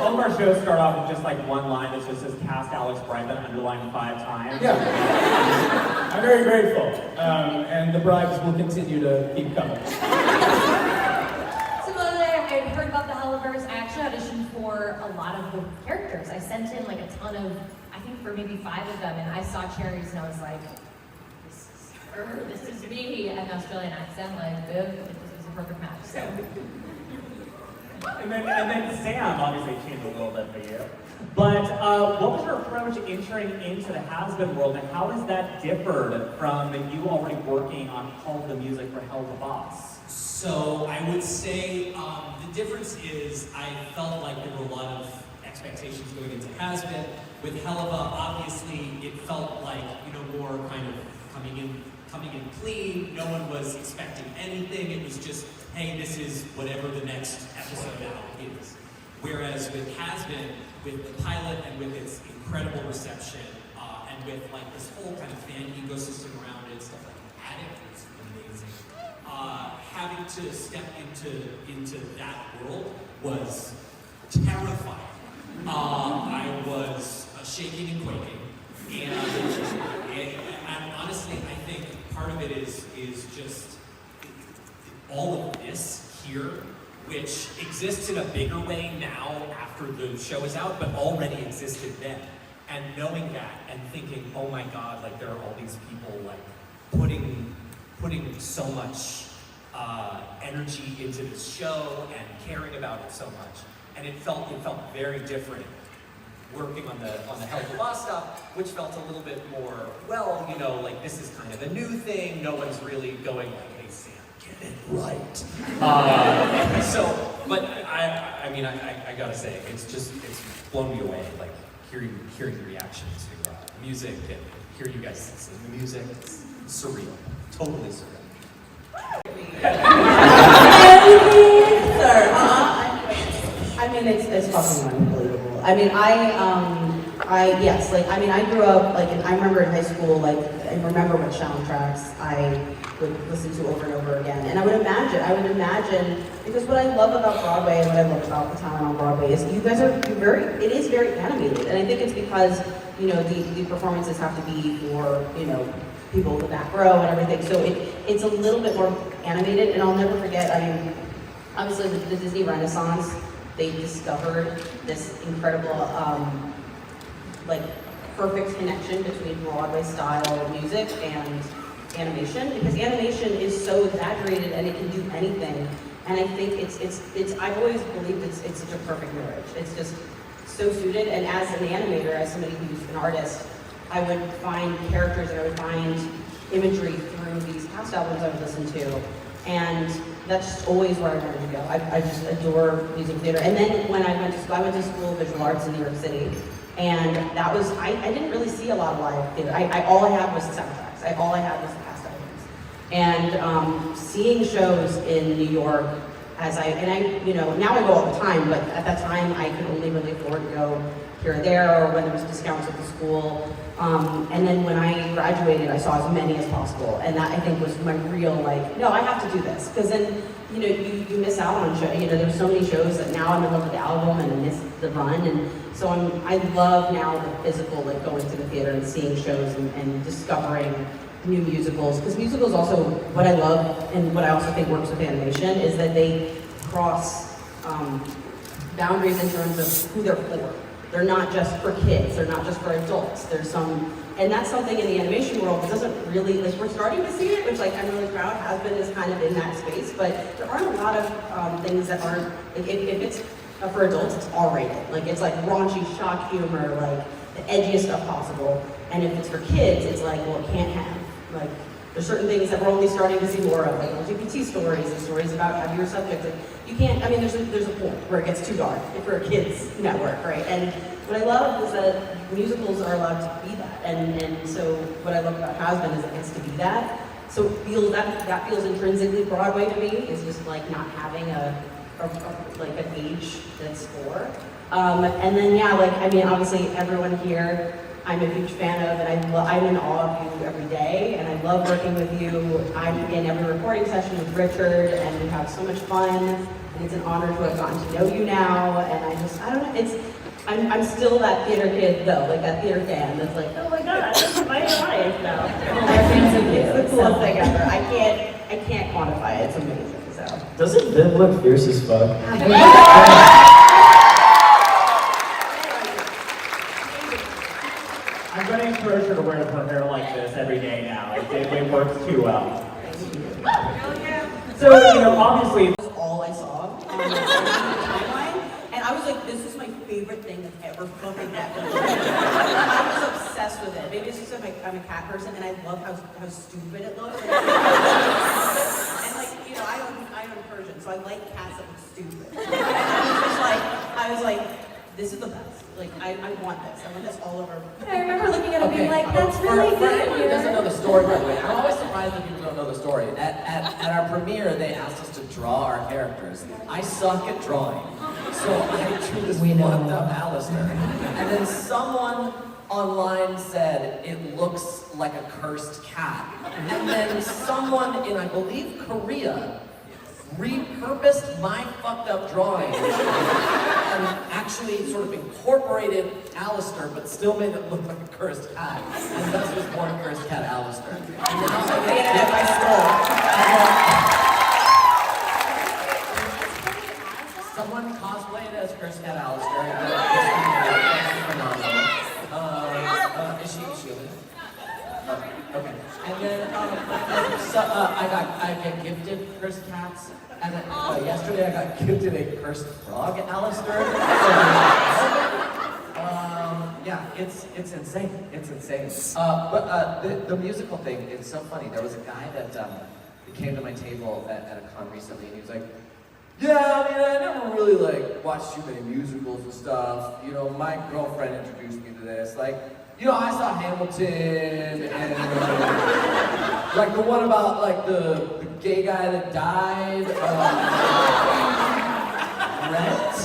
All of our shows start off with just like one line that just says cast Alex Brightman underlined 5 times. Yeah. I'm very grateful, and the bribes will continue to keep coming. I heard about the Helluverse. I actually auditioned for a lot of the characters. I sent in like a ton of, I think for maybe 5 of them, and I saw Cherries and I was like, this is me, an Australian accent, like, this is a perfect match. So. And then Sam obviously changed a little bit for you. But what was your approach entering into the Hazbin world, and how has that differed from you already working on all the music for Helluva Boss? So I would say the difference is I felt like there were a lot of expectations going into Hazbin. With Helluva, obviously it felt like, you know, more kind of coming in clean. No one was expecting anything. It was just, hey, this is whatever the next episode now is. Whereas with Hazbin, with the pilot and with its incredible reception, and with like this whole kind of fan ecosystem around it, stuff like Addict was amazing. Having to step into that world was terrifying. I was shaking and quaking, and honestly, I think part of it is just all of this here, which exists in a bigger way now after the show is out, but already existed then. And knowing that and thinking, oh my God, like there are all these people like putting so much energy into this show and caring about it so much, and it felt very different working on the Helluva Boss stuff, which felt a little bit more, well, you know, like this is kind of a new thing. No one's really going like, hey Sam, get it right. But I mean, I gotta say, it's blown me away. Like hearing the reaction to music and hear you guys sing the music. It's surreal, totally surreal. I mean, it's fucking unbelievable. I mean, I grew up, like, I remember in high school, like, I remember what soundtracks I would listen to over and over again. And I would imagine, because what I love about Broadway and what I love about the talent on Broadway is you guys it is very animated. And I think it's because, you know, the performances have to be for, you know, people in the back row and everything. So it's a little bit more animated, and I'll never forget, I mean, obviously the Disney Renaissance, they discovered this incredible, like, perfect connection between Broadway style music and animation, because animation is so exaggerated and it can do anything. And I think I've always believed it's such a perfect marriage. It's just so suited, and as an animator, as somebody who's an artist, I would find characters and I would find imagery through these cast albums I would listen to. And that's just always where I wanted to go. I just adore music theater. And then when I went to school of visual arts in New York City. And that was, I didn't really see a lot of live theater. All I had was the soundtracks. All I had was the cast albums. And seeing shows in New York you know, now I go all the time, but at that time I could only really afford to go here or there, or when there was discounts at the school. And then when I graduated, I saw as many as possible, and that I think was my real like, no, I have to do this, because then you know you miss out on shows. You know, there's so many shows that now I'm in love with the album and I miss the run, and so I love now the physical, like going to the theater and seeing shows and discovering new musicals, because musicals also, what I love and what I also think works with animation is that they cross boundaries in terms of who they're for. They're not just for kids, they're not just for adults. There's some, and that's something in the animation world that doesn't really, like we're starting to see it, which like I'm really proud, Hazbin is kind of in that space, but there aren't a lot of things that aren't, like if it's for adults, it's R-rated. Like it's like raunchy shock humor, like the edgiest stuff possible. And if it's for kids, it's like, well, it can't have. Like, there's certain things that we're only starting to see more of, like LGBT stories and stories about heavier subjects. Like, you can't, I mean, there's a point where it gets too dark for a kids network, right? And what I love is that musicals are allowed to be that. And so what I love about Hazbin is it gets to be that. So that feels intrinsically Broadway to me, is just like not having like an age that's for. And then yeah, like, I mean, obviously everyone here, I'm a huge fan of, and I'm in awe of you every day, and I love working with you. I'm in every recording session with Richard, and we have so much fun, and it's an honor to have gotten to know you now, and I don't know, I'm still that theater kid though, like that theater fan that's like, oh my god, this is my life now. It's the coolest thing ever. I can't quantify it, it's amazing, so. Doesn't Viv look fierce as fuck? I'm going to encourage her to wear her hair like this every day now. It works too well. So, you know, obviously, That was all I saw on the timeline, and I was like, this is my favorite thing that's ever fucking happened. I was obsessed with it. Maybe it's just like I'm a cat person, and I love how stupid it looks. And like, you know, I own Persian, so I like cats that look stupid. And I was like, this is the best. Like, I want this. I want this all over. I remember looking at it being like, that's really For good. anyone who doesn't know the story, by the way, I'm always surprised that people don't know the story. At our premiere, they asked us to draw our characters. I suck at drawing. So I drew this fucked up Alistair. And then someone online said, it looks like a cursed cat. And then someone in, I believe, Korea, repurposed my fucked up drawing and actually sort of incorporated Alistair, but still made it look like a cursed cat. And thus was born cursed cat Alistair. And now I get it by skull. Someone cosplayed as cursed cat Alistair. Is she with it? Okay. And then I get gifted cursed cats. And then, yesterday I got gifted a cursed frog, Alistair. Yeah, it's insane. It's insane. But the musical thing, it's so funny. There was a guy that came to my table at a con recently, and he was like, yeah, I mean, I never really like watched too many musicals and stuff. You know, my girlfriend introduced me to this. Like, you know, I saw Hamilton and like the one about like the gay guy that died. Rent.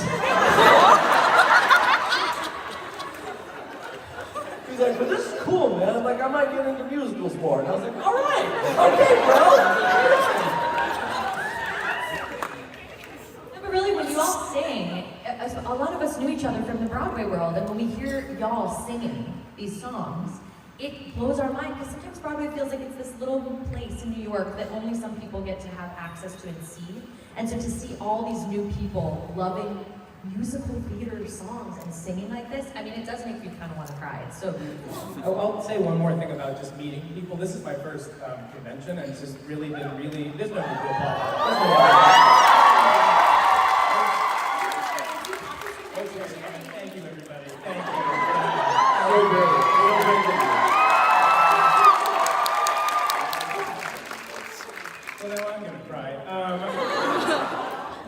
He's like, but this is cool, man. Like, I might get into musicals more. And I was like, all right, okay, bro. But really, when you all sing, a lot of us knew each other from the Broadway world, and when we hear y'all singing these songs, it blows our mind, because sometimes Broadway feels like it's this little place in New York that only some people get to have access to and see. And so to see all these new people loving musical theater songs and singing like this, I mean, it does make you kind of want to cry. It's so beautiful. I'll say one more thing about just meeting people. This is my first convention, and it's just really been there's no need to apologize. Thank you, everybody. Thank you. So now I'm going to cry.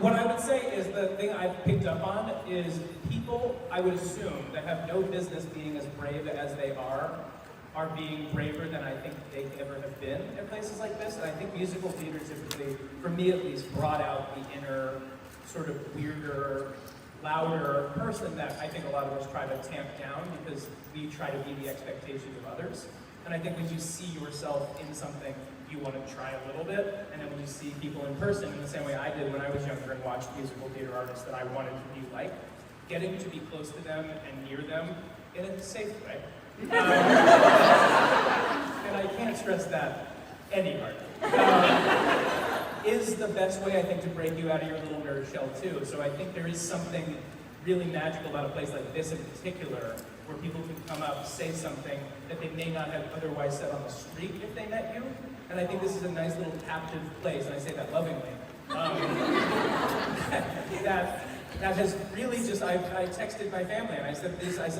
What I would say is the thing I've picked up on is people, I would assume, that have no business being as brave as they are are being braver than I think they ever have been at places like this. And I think musical theater typically, for me at least, brought out the inner sort of weirder, louder person that I think a lot of us try to tamp down because we try to be the expectations of others. And I think when you see yourself in something, you want to try a little bit, and then when you see people in person in the same way I did when I was younger and watched musical theater artists that I wanted to be like, getting to be close to them and near them in a safe way. And I can't stress that any harder. Is the best way, I think, to break you out of your little nerd shell too. So I think there is something really magical about a place like this in particular, where people can come up, say something that they may not have otherwise said on the street if they met you. And I think this is a nice little captive place, and I say that lovingly. That has really just, I texted my family and I said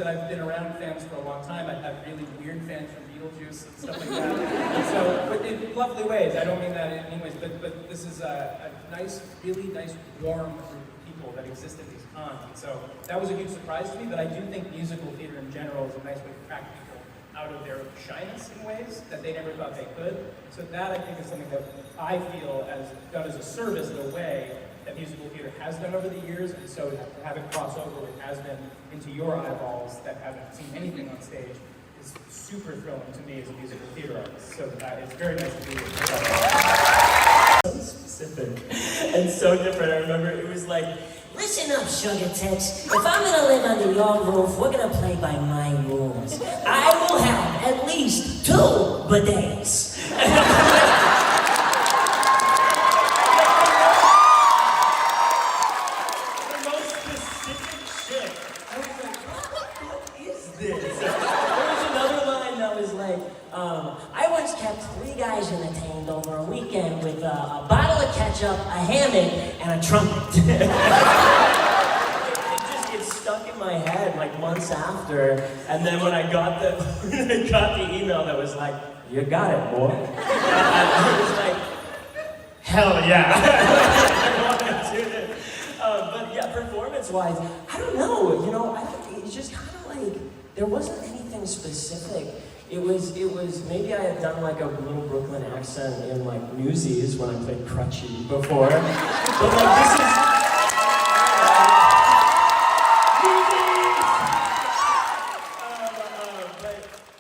I've been around fans for a long time. I've had really weird fans from Beetlejuice and stuff like that. And so, but in lovely ways, I don't mean that in English, but this is a nice, really nice, warm group of people that exist in these cons. And so that was a huge surprise to me, but I do think musical theater in general is a nice way to crack people out of their shyness in ways that they never thought they could. So that I think is something that I feel as done as a service in a way that musical theater has done over the years, and so to have it cross over with Hazbin into your eyeballs that haven't seen anything on stage is super thrilling to me as a musical theater artist. So that it's very nice to be here. So specific and so different. I remember it was like, listen up, sugar tits. If I'm gonna live under your roof, we're gonna play by my rules. I will have at least 2 bidets. I once kept 3 guys entertained over a weekend with a bottle of ketchup, a hammock, and a trumpet. It just gets stuck in my head like months after, and then when I got the email that was like, "You got it, boy," I was like, "Hell yeah!" I want to do this. But yeah, performance-wise, I don't know. You know, it's just kind of like there wasn't anything specific. It was maybe I had done like a little Brooklyn accent in like Newsies when I played Crutchy before. But like this is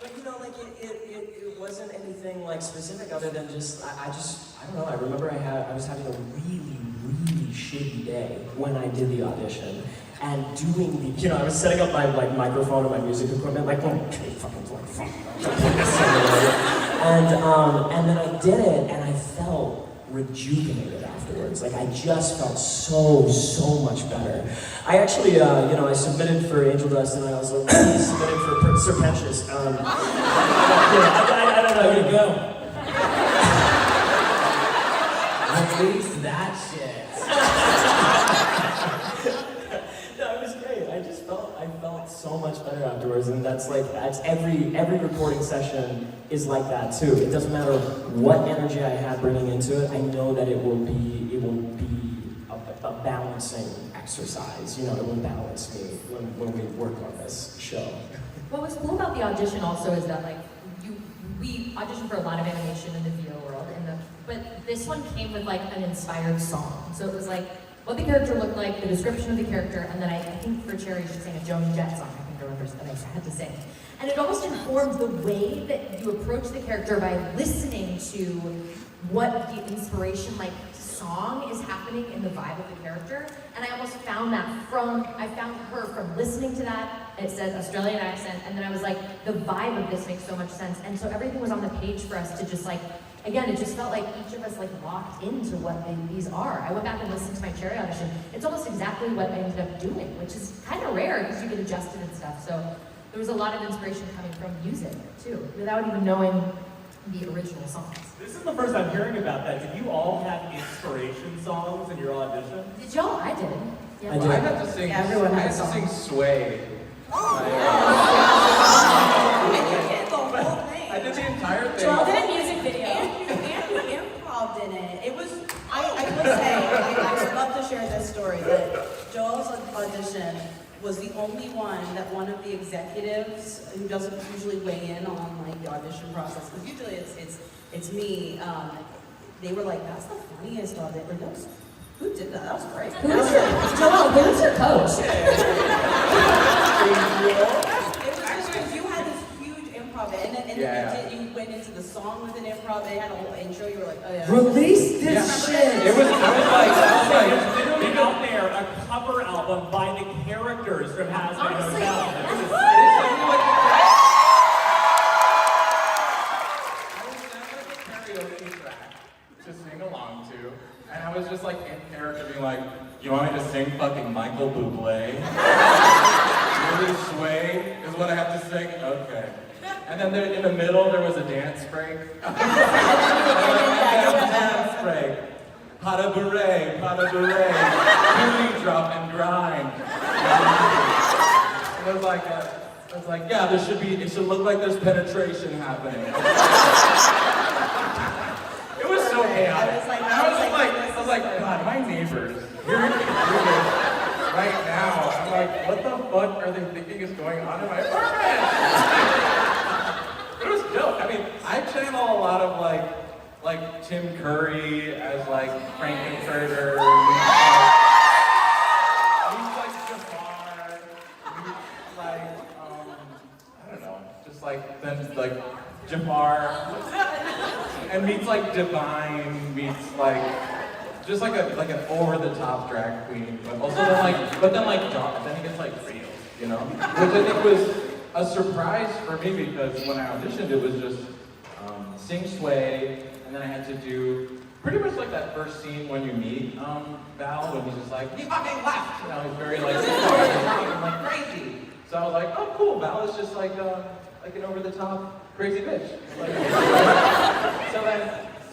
but you know, like it wasn't anything like specific other than just I don't know, I remember I was having a really shitty day when I did the audition. And doing the, you know, I was setting up my like microphone and my music equipment, like, and then I did it, and I felt rejuvenated afterwards. Like I just felt so much better. I actually, you know, I submitted for Angel Dust, and I also submitted for Serpentious. I don't know where to go. At least that shit. I felt so much better afterwards, and that's every recording session is like that too. It doesn't matter what energy I have bringing into it. I know that it will be a balancing exercise. You know, it will balance me when we work on this show. What was cool about the audition also is that we auditioned for a lot of animation in the VO world, but this one came with like an inspired song. So it was like what the character looked like, the description of the character, and then I think for Cherry she sang a Joan Jett song, I think I remember that I had to sing. And it almost informed the way that you approach the character by listening to what the inspiration, like song is happening in the vibe of the character. And I almost found that I found her from listening to that. It says Australian accent, and then I was like, the vibe of this makes so much sense. And so everything was on the page for us to just like, again, it just felt like each of us like locked into what these are. I went back and listened to my Cherry audition. It's almost exactly what I ended up doing, which is kind of rare because you get adjusted and stuff. So there was a lot of inspiration coming from music too, without even knowing the original songs. This is the first I'm hearing about that. Did you all have inspiration songs in your audition? Did y'all? I did. Yeah. I had to sing. Everyone I had had to songs. sing "Sway." And you did the whole thing. I did the entire thing. Joel did a music video. And you improv in it. It was, I would say, I would love to share this story, that Joel's audition, was the only one of the executives who doesn't usually weigh in on like the audition process, because usually it's me. They were like, "That's the funniest of it." Like, who did that? That was great. Joel, who's your coach? It was just because you had this huge improv, and then you went into the song with an improv. They had a whole intro. You were like, "Oh yeah." Release this shit. I was like, there's literally out there a cover album by the characters from Hazbin Hotel. To sing along to, and I was just like in character being like, you want me to sing fucking Michael Bublé? Really sway is what I have to sing? Okay. And then there, in the middle there was a dance break. Dance break. Pada beret, booty drop and grind. And I was like, yeah, it should look like there's penetration happening. It was so chaotic. I was like, God, my neighbors, you're right now. I'm like, what the fuck are they thinking is going on in my apartment? It was dope. I mean, I channel a lot of like Tim Curry as like Frankenfurter. He's like Jafar. He's like, I don't know, just like then like Jafar. And meets like Divine, meets like just like an over-the-top drag queen, but also then he gets like real, you know? Which I think was a surprise for me because when I auditioned it was just sing sway, and then I had to do pretty much like that first scene when you meet Val, when he's just like, he fucking left! You know, he's very like, like crazy. So I was like, oh cool, Val is just like an over-the-top crazy bitch.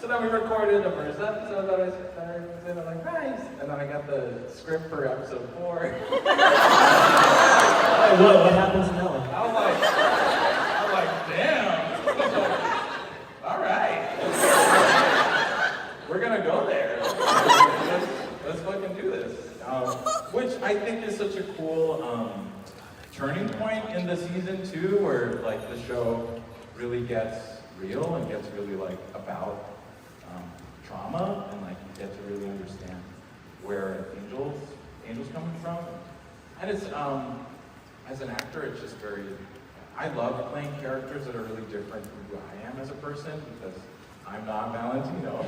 So then we recorded the first episode that I was in, I'm like, nice. And then I got the script for episode 4. What happens now? I was like, damn. All right. We're gonna go there. Let's fucking do this. Which I think is such a cool turning point in the season 2, where like the show really gets real and gets really like about trauma, and like you get to really understand where Angel's coming from. And it's as an actor, it's just very, I love playing characters that are really different from who I am as a person, because I'm not Valentino.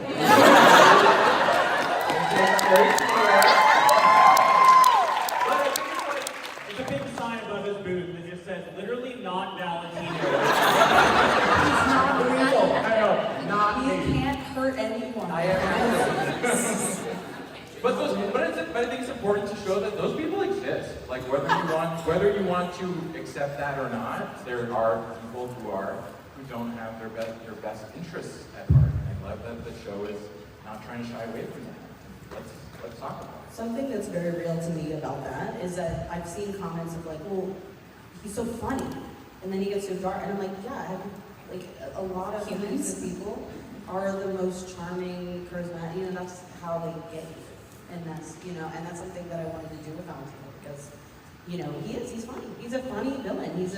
There's a big sign above his booth that just says, literally not Valentino. He's not real. I know, not me. You can't hurt anyone. I am. But I think it's important to show that those people exist. Like whether you want to accept that or not, there are people who don't have their best interests at heart. And I love that the show is not trying to shy away from that. Let's talk about it. Something that's very real to me about that is that I've seen comments of like, well, he's so funny, and then he gets so dark, and I'm like, yeah, like a lot of humans and people are the most charming, charismatic. You know, that's how they get you. And that's something that I wanted to do with Valentino, because, you know, he's funny. He's a funny villain. He's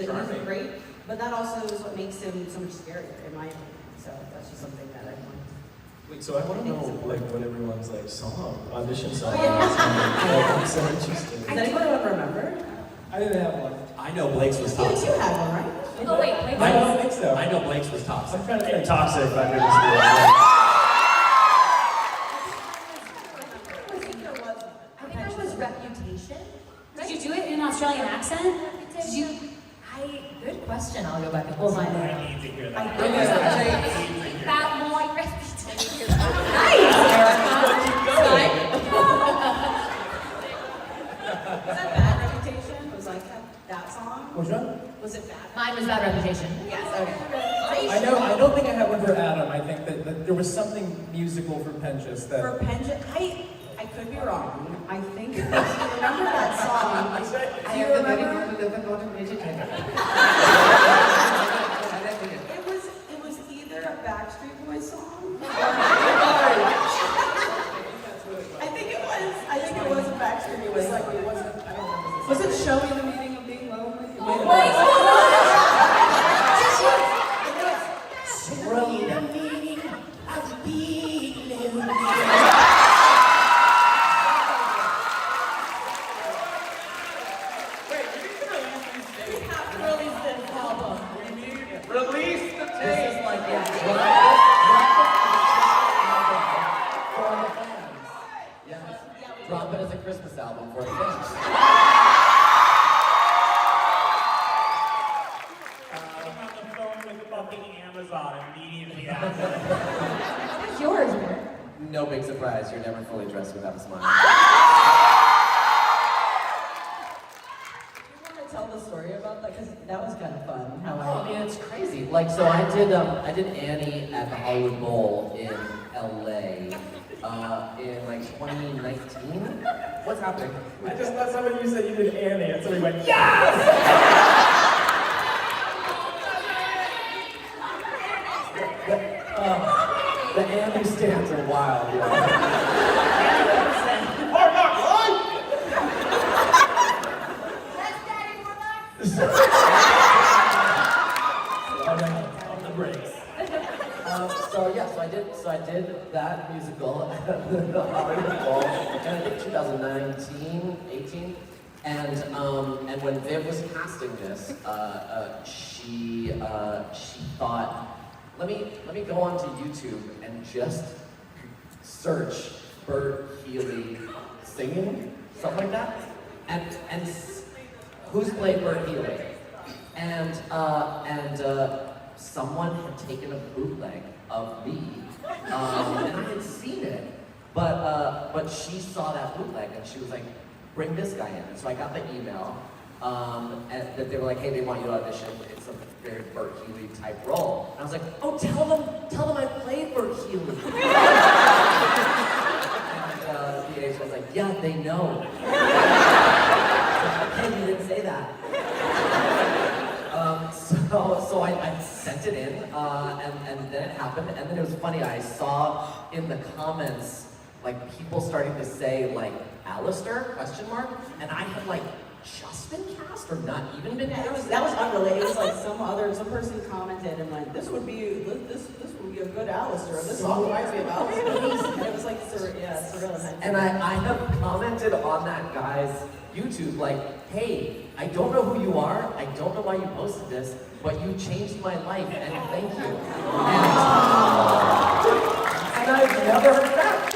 great, but that also is what makes him so much scarier, in my opinion. So that's just something that I wanted to. Wait, so I want to know like what everyone's like audition song is. I'm so interested. Does anyone remember? I didn't have one. I know Blake's was You toxic. had one, right? Oh wait, Blake. I don't think so. I know Blake's was toxic. I'm trying to think toxic, but I just I think that was Reputation. Did you do it in an Australian accent? Did you? Good question. I'll go back and I need to hear that. That more reputation. Nice, Was that Bad Reputation? Was like that song? Which one? Was it Bad? Mine was Bad Reputation. Yes, okay. I don't think I have one for Adam. I think that there was something musical for Penchus that... For Penchus, I could be wrong. I think, remember that song? Do you remember? It was either a Backstreet Boys song. I think it was a Backstreet Boys. Like it wasn't. I don't remember. Was it Show Me Christmas album for the fans. I'm on the phone with fucking Amazon immediately after. What's yours, man? No big surprise, you're never fully dressed without a smile. Tell the story about that because that was kind of fun. How I mean, it's crazy. Like, so I did Annie at the Hollywood Bowl in LA in like 2019. What's happening? I just thought somebody you said you did Annie, and somebody went, yes! The Annie stands are wild, yo. On the brakes. So I did that musical at the Hollywood Bowl in I think 2019, 18, and when Viv was casting this, she thought, let me go onto YouTube and just search Bert Healy singing, something like that, and who's played Bert Healy, and someone had taken a bootleg of me, and I had seen it, but she saw that bootleg and she was like, bring this guy in. And so I got the email, and that they were like, hey, they want you to audition. It's a very Bert Healy type role. And I was like, oh, tell them I played Bert Healy. And the agent was like, yeah, they know. Okay, you didn't say that. So I sent it in, and then it happened, and then it was funny, I saw in the comments, like, people starting to say, like, Alistair, question mark, and I had, like, just been cast, or not even been cast? That was unrelated. It was like some person commented and like, this would be a good Alistair. This song reminds me of Alistair. And it was like, surreal. And I have commented on that guy's YouTube, like, hey, I don't know who you are, I don't know why you posted this, but you changed my life, and thank you. And I've never heard back.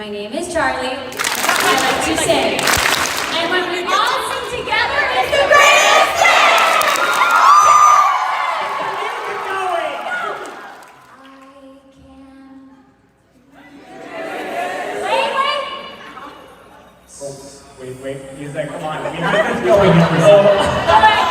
My name is Charlie. I like to sing. And when we all sing together, it's the greatest thing! Wait, music, come on. We have this going here.